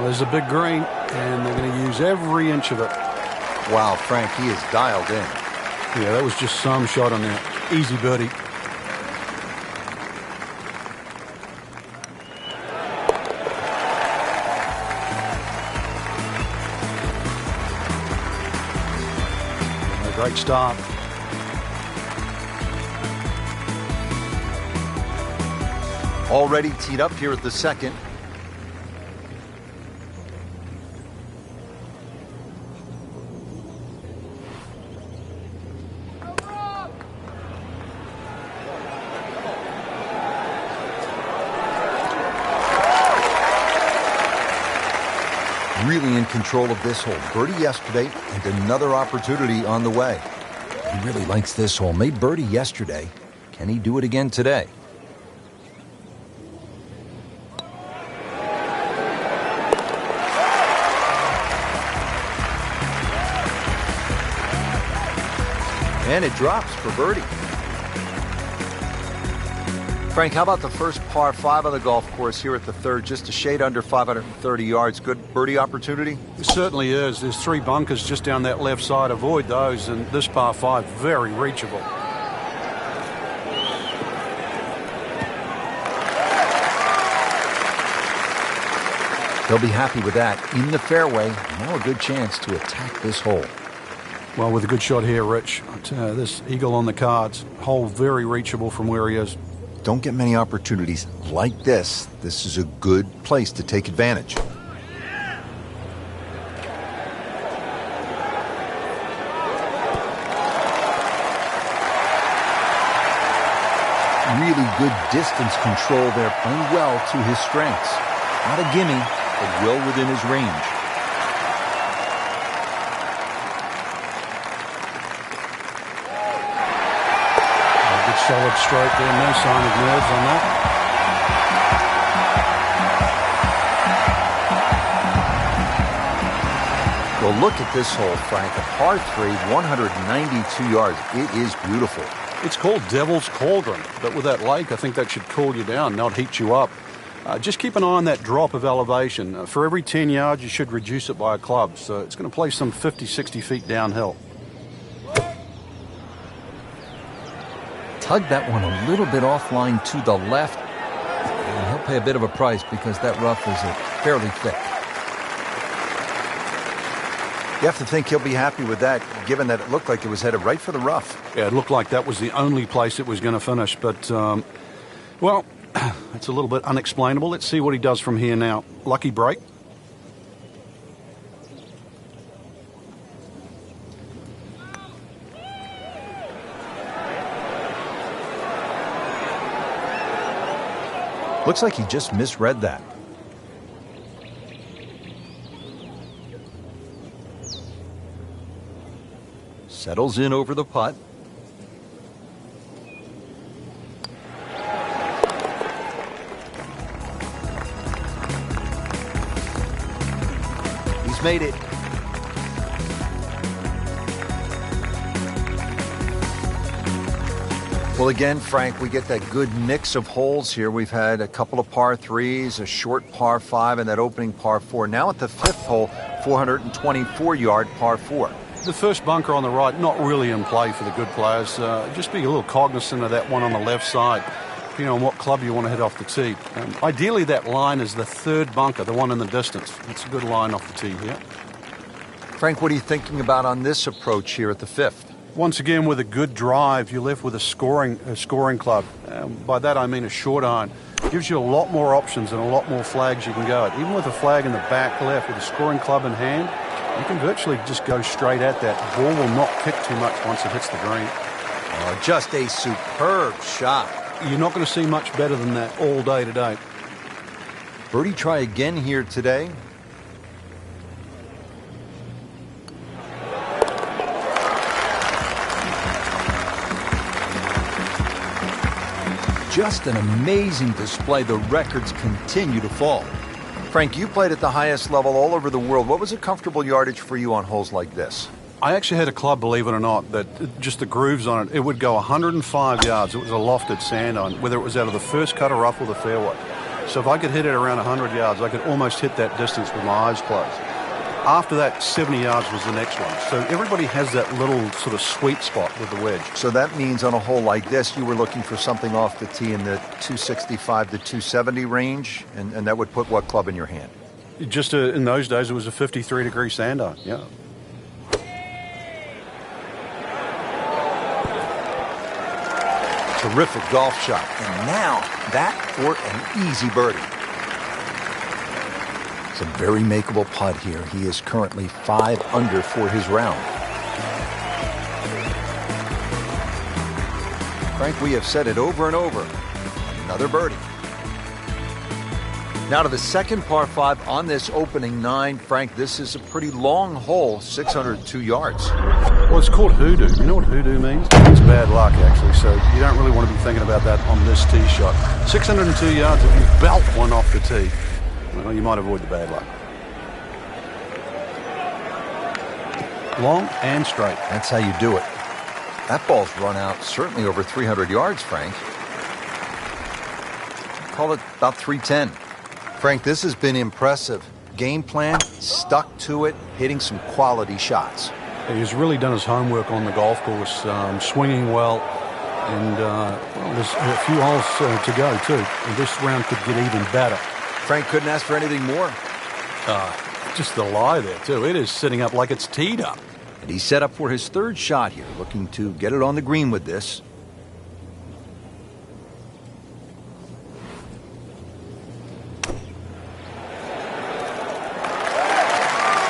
there's a big green, and they're going to use every inch of it. Wow, Frank, he is dialed in. Yeah, that was just some shot on there. Easy birdie. Great start. Already teed up here at the second. Really in control of this hole. Birdie yesterday and another opportunity on the way. He really likes this hole. Made birdie yesterday. Can he do it again today? And it drops for birdie. Frank, how about the first par 5 on the golf course here at the third? Just a shade under 530 yards. Good birdie opportunity? It certainly is. There's 3 bunkers just down that left side. Avoid those, and this par 5, very reachable. They'll be happy with that. In the fairway, now a good chance to attack this hole. Well, with a good shot here, Rich. This eagle on the cards. Hole very reachable from where he is. Don't get many opportunities like this. This is a good place to take advantage. Really good distance control there, playing well to his strengths. Not a gimme, but well within his range. Solid stroke there, no sign of nerves on that. Well, look at this hole, Frank. A par 3, 192 yards. It is beautiful. It's called Devil's Cauldron, but with that lake, I think that should cool you down, not heat you up. Just keep an eye on that drop of elevation. For every 10 yards, you should reduce it by a club, so it's going to play some 50, 60 feet downhill. Tugged that one a little bit offline to the left, and he'll pay a bit of a price because that rough is fairly thick. You have to think he'll be happy with that, given that it looked like it was headed right for the rough. Yeah, it looked like that was the only place it was going to finish, but, well, it's a little bit unexplainable. Let's see what he does from here now. Lucky break. Looks like he just misread that. Settles in over the putt. He's made it. Well, again, Frank, we get that good mix of holes here. We've had a couple of par 3s, a short par 5, and that opening par 4. Now at the 5th hole, 424-yard par 4. The first bunker on the right, not really in play for the good players. Just be a little cognizant of that one on the left side, depending on what club you want to hit off the tee. Ideally, that line is the 3rd bunker, the one in the distance. It's a good line off the tee here. Frank, what are you thinking about on this approach here at the 5th? Once again, with a good drive, you're left with a scoring club. By that, I mean a short iron. Gives you a lot more options and a lot more flags you can go at. Even with a flag in the back left, with a scoring club in hand, you can virtually just go straight at that. The ball will not kick too much once it hits the green. Oh, just a superb shot. You're not going to see much better than that all day today. Birdie try again here today. Just an amazing display. The records continue to fall. Frank, you played at the highest level all over the world. What was a comfortable yardage for you on holes like this? I actually had a club, believe it or not, that just the grooves on it, it would go 105 yards. It was a lofted sand iron, whether it was out of the first cut or rough or the fairway. So if I could hit it around 100 yards, I could almost hit that distance with my eyes closed. After that, 70 yards was the next one. So everybody has that little sort of sweet spot with the wedge. So that means on a hole like this, you were looking for something off the tee in the 265 to 270 range, and that would put what club in your hand? Just in those days, it was a 53-degree sand iron, yeah. Terrific golf shot. And now that for an easy birdie. It's a very makeable putt here. He is currently 5 under for his round. Frank, we have said it over and over. Another birdie. Now to the second par 5 on this opening 9. Frank, this is a pretty long hole, 602 yards. Well, it's called hoodoo. You know what hoodoo means? It's bad luck, actually, so you don't really want to be thinking about that on this tee shot. 602 yards, if you belt one off the tee, well, you might avoid the bad luck. Long and straight. That's how you do it. That ball's run out certainly over 300 yards, Frank. Call it about 310. Frank, this has been impressive. Game plan, stuck to it, hitting some quality shots. He's really done his homework on the golf course, swinging well, and well, there's a few holes to go, too. And this round could get even better. Frank couldn't ask for anything more. Just the lie there, too. It is sitting up like it's teed up. And he's set up for his third shot here, looking to get it on the green with this.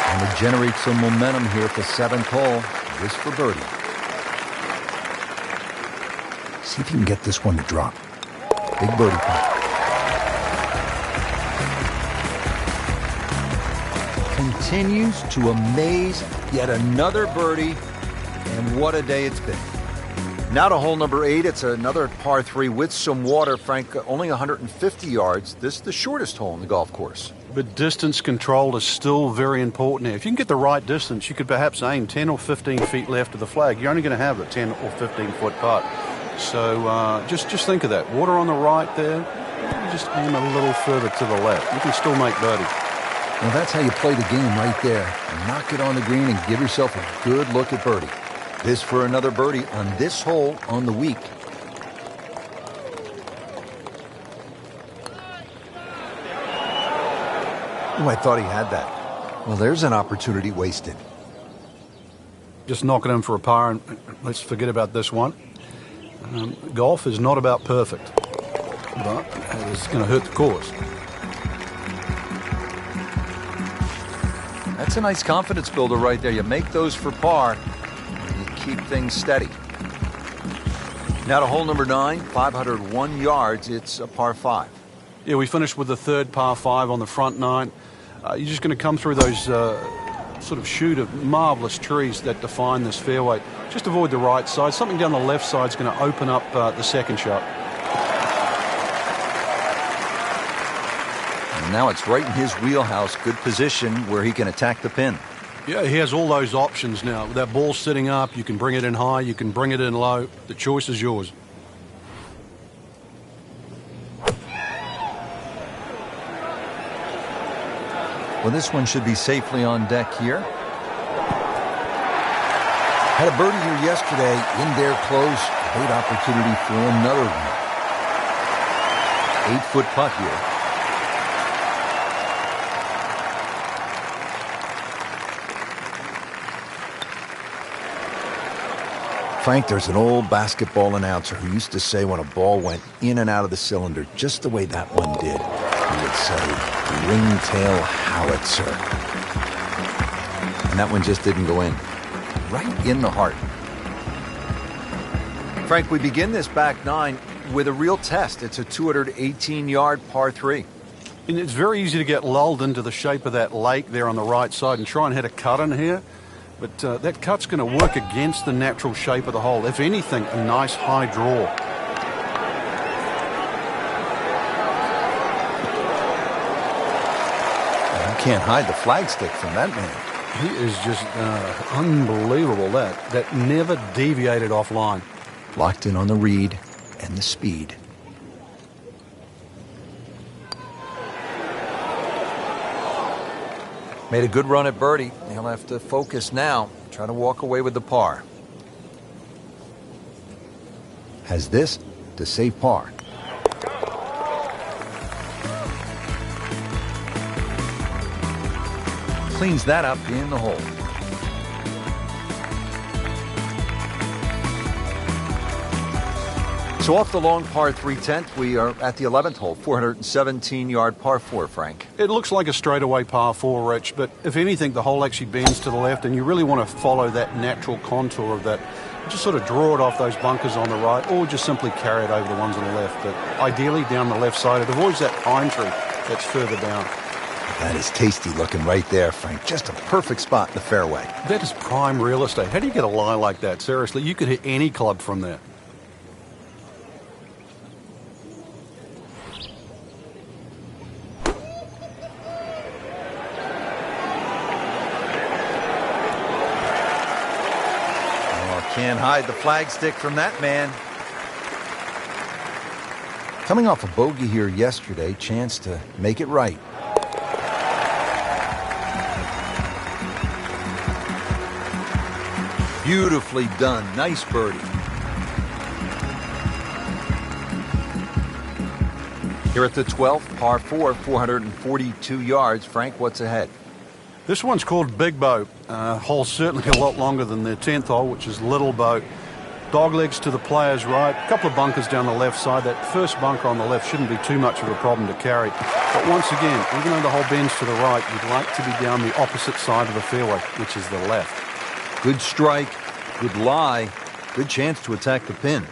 And to generate some momentum here at the 7th hole, this for birdie. See if you can get this one to drop. Big birdie putt. Continues to amaze. Yet another birdie, and what a day it's been. Now to hole number 8. It's another par 3 with some water. Frank, only 150 yards. This is the shortest hole in the golf course. But distance control is still very important here. If you can get the right distance, you could perhaps aim 10 or 15 feet left of the flag. You're only going to have a 10 or 15-foot putt. So just think of that. Water on the right there. You just aim a little further to the left. You can still make birdie. Well, that's how you play the game right there. Knock it on the green and give yourself a good look at birdie. This for another birdie on this hole on the week. Oh, I thought he had that. Well, there's an opportunity wasted. Just knock it in for a par, and let's forget about this one. Golf is not about perfect, but it's going to hurt the course. That's a nice confidence builder right there. You make those for par, and you keep things steady. Now to hole number 9, 501 yards. It's a par 5. Yeah, we finished with the third par 5 on the front 9. You're just going to come through those sort of chute of marvelous trees that define this fairway. Just avoid the right side. Something down the left side is going to open up the second shot. Now it's right in his wheelhouse. Good position where he can attack the pin. Yeah, he has all those options now. With that ball sitting up, you can bring it in high, you can bring it in low. The choice is yours. Well, this one should be safely on deck here. Had a birdie here yesterday in there close. Great opportunity for another one. 8-foot putt here. Frank, there's an old basketball announcer who used to say when a ball went in and out of the cylinder, just the way that one did, he would say, ringtail howitzer. And that one just didn't go in. Right in the heart. Frank, we begin this back 9 with a real test. It's a 218-yard par 3. And it's very easy to get lulled into the shape of that lake there on the right side and try and hit a cut in here. But that cut's going to work against the natural shape of the hole. If anything, a nice high draw. You can't hide the flagstick from that man. He is just unbelievable. That never deviated offline. Locked in on the read and the speed. Made a good run at birdie. He'll have to focus now. Try to walk away with the par. Has this to save par. Cleans that up in the hole. So off the long par 3 10th, we are at the 11th hole, 417-yard par 4, Frank. It looks like a straightaway par 4, Rich, but if anything, the hole actually bends to the left, and you really want to follow that natural contour of that. Just sort of draw it off those bunkers on the right, or just simply carry it over the ones on the left. But ideally down the left side, it avoids that pine tree that's further down. That is tasty looking right there, Frank. Just a perfect spot in the fairway. That is prime real estate. How do you get a lie like that? Seriously, you could hit any club from there. Can't hide the flagstick from that man. Coming off a bogey here yesterday, chance to make it right. Beautifully done. Nice birdie. Here at the 12th, par 4, 442 yards. Frank, what's ahead? This one's called Big Boat. Hole certainly a lot longer than the 10th hole, which is Little Boat. Dog legs to the player's right. A couple of bunkers down the left side. That first bunker on the left shouldn't be too much of a problem to carry. But once again, even though the hole bends to the right, you'd like to be down the opposite side of the fairway, which is the left. Good strike, good lie, good chance to attack the pin.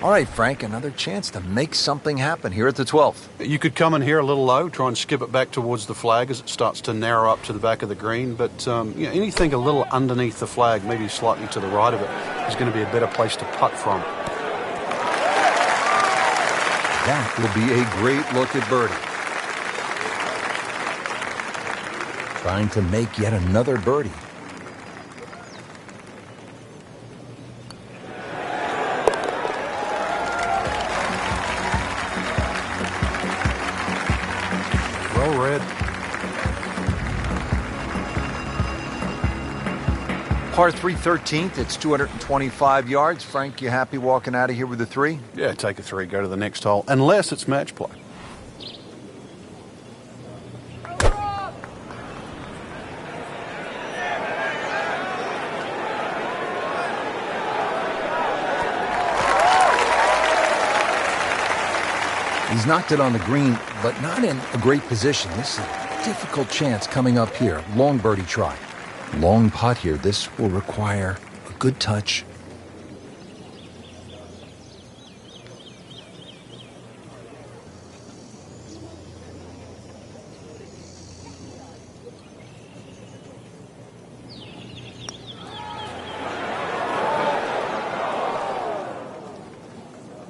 All right, Frank, another chance to make something happen here at the 12th. You could come in here a little low, try and skip it back towards the flag as it starts to narrow up to the back of the green. But anything a little underneath the flag, maybe slightly to the right of it, is going to be a better place to putt from. That will be a great look at birdie. Trying to make yet another birdie. Well read. Par 3 13th, it's 225 yards. Frank, you happy walking out of here with a 3? Yeah, take a 3, go to the next hole, unless it's match play. He's knocked it on the green, but not in a great position. This is a difficult chance coming up here. Long birdie try. Long putt here. This will require a good touch.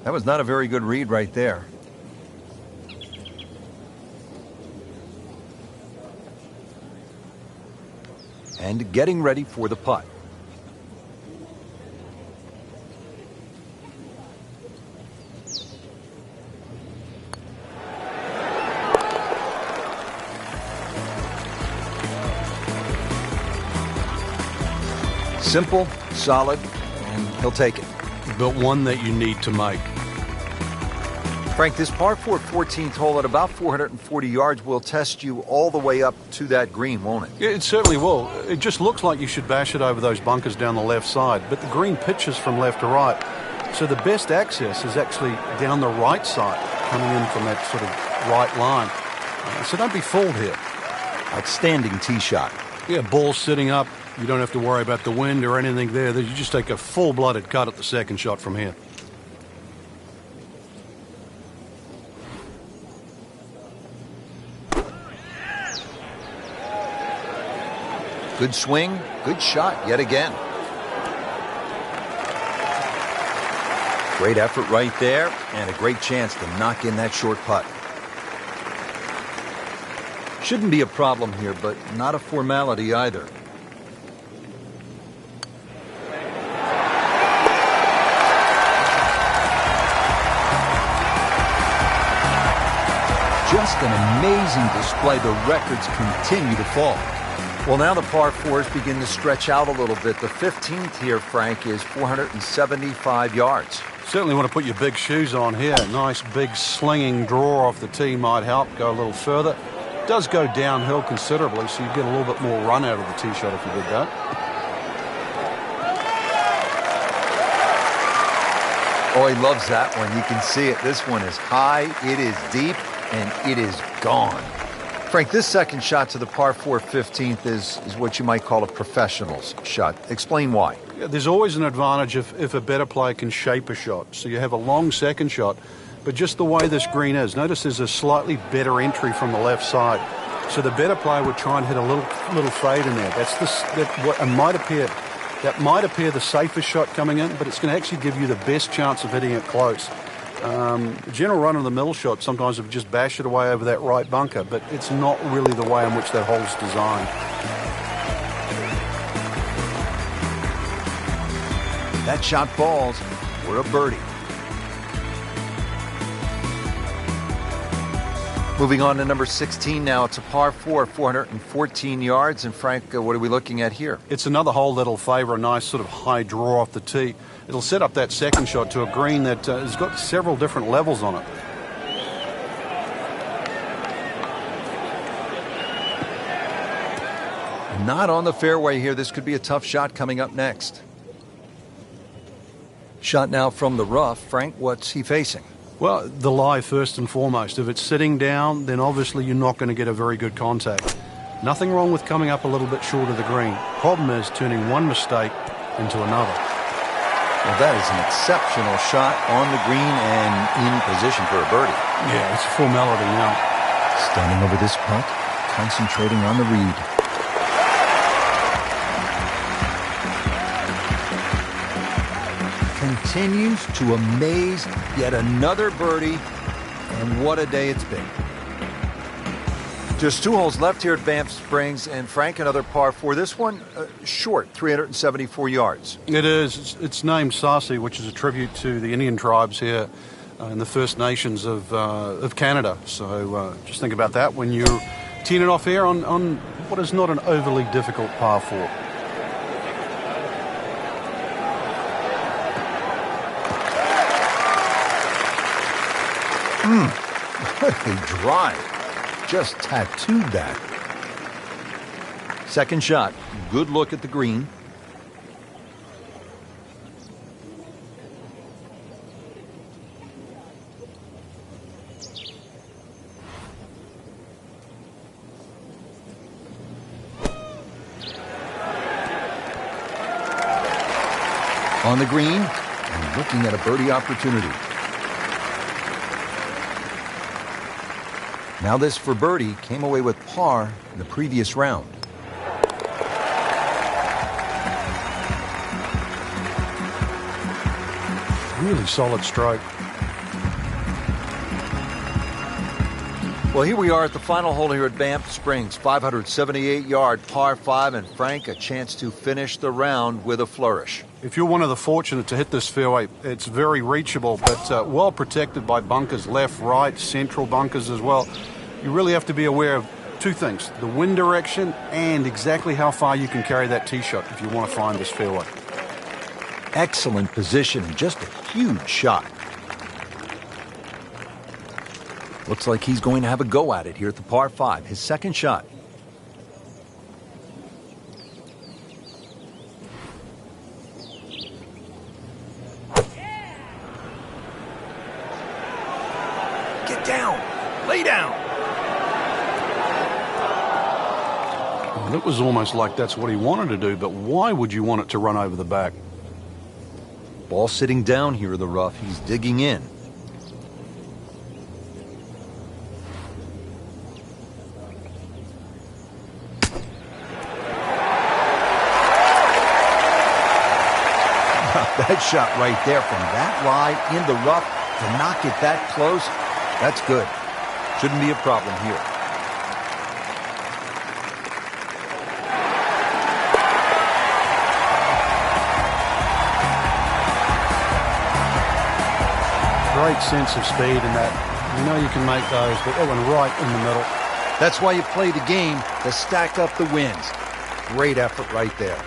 That was not a very good read right there. And getting ready for the putt. Simple, solid, and he'll take it. But one that you need to make. Frank, this par 4 14th hole at about 440 yards will test you all the way up to that green, won't it? It certainly will. It just looks like you should bash it over those bunkers down the left side, but the green pitches from left to right. So the best access is actually down the right side, coming in from that sort of right line. So don't be fooled here. Outstanding tee shot. Yeah, ball sitting up. You don't have to worry about the wind or anything there. You just take a full-blooded cut at the second shot from here. Good swing, good shot yet again. Great effort right there, and a great chance to knock in that short putt. Shouldn't be a problem here, but not a formality either. Just an amazing display. The records continue to fall. Well, now the par 4s begin to stretch out a little bit. The 15th here, Frank, is 475 yards. Certainly want to put your big shoes on here. Nice big slinging draw off the tee might help. Go a little further. It does go downhill considerably, so you get a little bit more run out of the tee shot if you did that. Oh, he loves that one. You can see it. This one is high, it is deep, and it is gone. Frank, this second shot to the par 4 15th is what you might call a professional's shot. Explain why. Yeah, there's always an advantage if a better player can shape a shot. So you have a long second shot, but just the way this green is. Notice there's a slightly better entry from the left side. So the better player would try and hit a little fade in there. That might appear the safest shot coming in, but it's going to actually give you the best chance of hitting it close. The general run-of-the-mill shot sometimes would just bash it away over that right bunker, but it's not really the way in which that hole's designed. That shot falls for a birdie. Moving on to number 16 now. It's a par 4, 414 yards. And Frank, what are we looking at here? It's another hole that'll favor a nice sort of high draw off the tee. It'll set up that second shot to a green that has got several different levels on it. Not on the fairway here. This could be a tough shot coming up next. Shot now from the rough. Frank, what's he facing? Well, the lie first and foremost. If it's sitting down, then obviously you're not going to get a very good contact. Nothing wrong with coming up a little bit short of the green. Problem is turning one mistake into another. Well, that is an exceptional shot on the green and in position for a birdie. Yeah, it's a formality now. Standing over this putt, concentrating on the read. Continues to amaze. Yet another birdie, and what a day it's been. Just 2 holes left here at Banff Springs, and Frank, another par 4. This one short, 374 yards. It is. It's named Sarcee, which is a tribute to the Indian tribes here in the First Nations of Canada. So just think about that when you're teeing it off here on what is not an overly difficult par 4. What a drive. Just tattooed that. Second shot. Good look at the green. On the green, and looking at a birdie opportunity. Now this for birdie, came away with par in the previous round. Really solid stroke. Well, here we are at the final hole here at Banff Springs, 578-yard par 5, and Frank, a chance to finish the round with a flourish. If you're one of the fortunate to hit this fairway, it's very reachable, but well protected by bunkers, left, right, central bunkers as well. You really have to be aware of 2 things, the wind direction and exactly how far you can carry that tee shot if you want to find this fairway. Excellent position and just a huge shot. Looks like he's going to have a go at it here at the par 5, his second shot. Get down, lay down. Well, it was almost like that's what he wanted to do, but why would you want it to run over the back? Ball sitting down here in the rough, he's digging in. That shot right there from that lie in the rough to knock it that close, that's good. Shouldn't be a problem here. Great sense of speed in that. You know you can make those, but that one right in the middle. That's why you play the game, to stack up the wins. Great effort right there.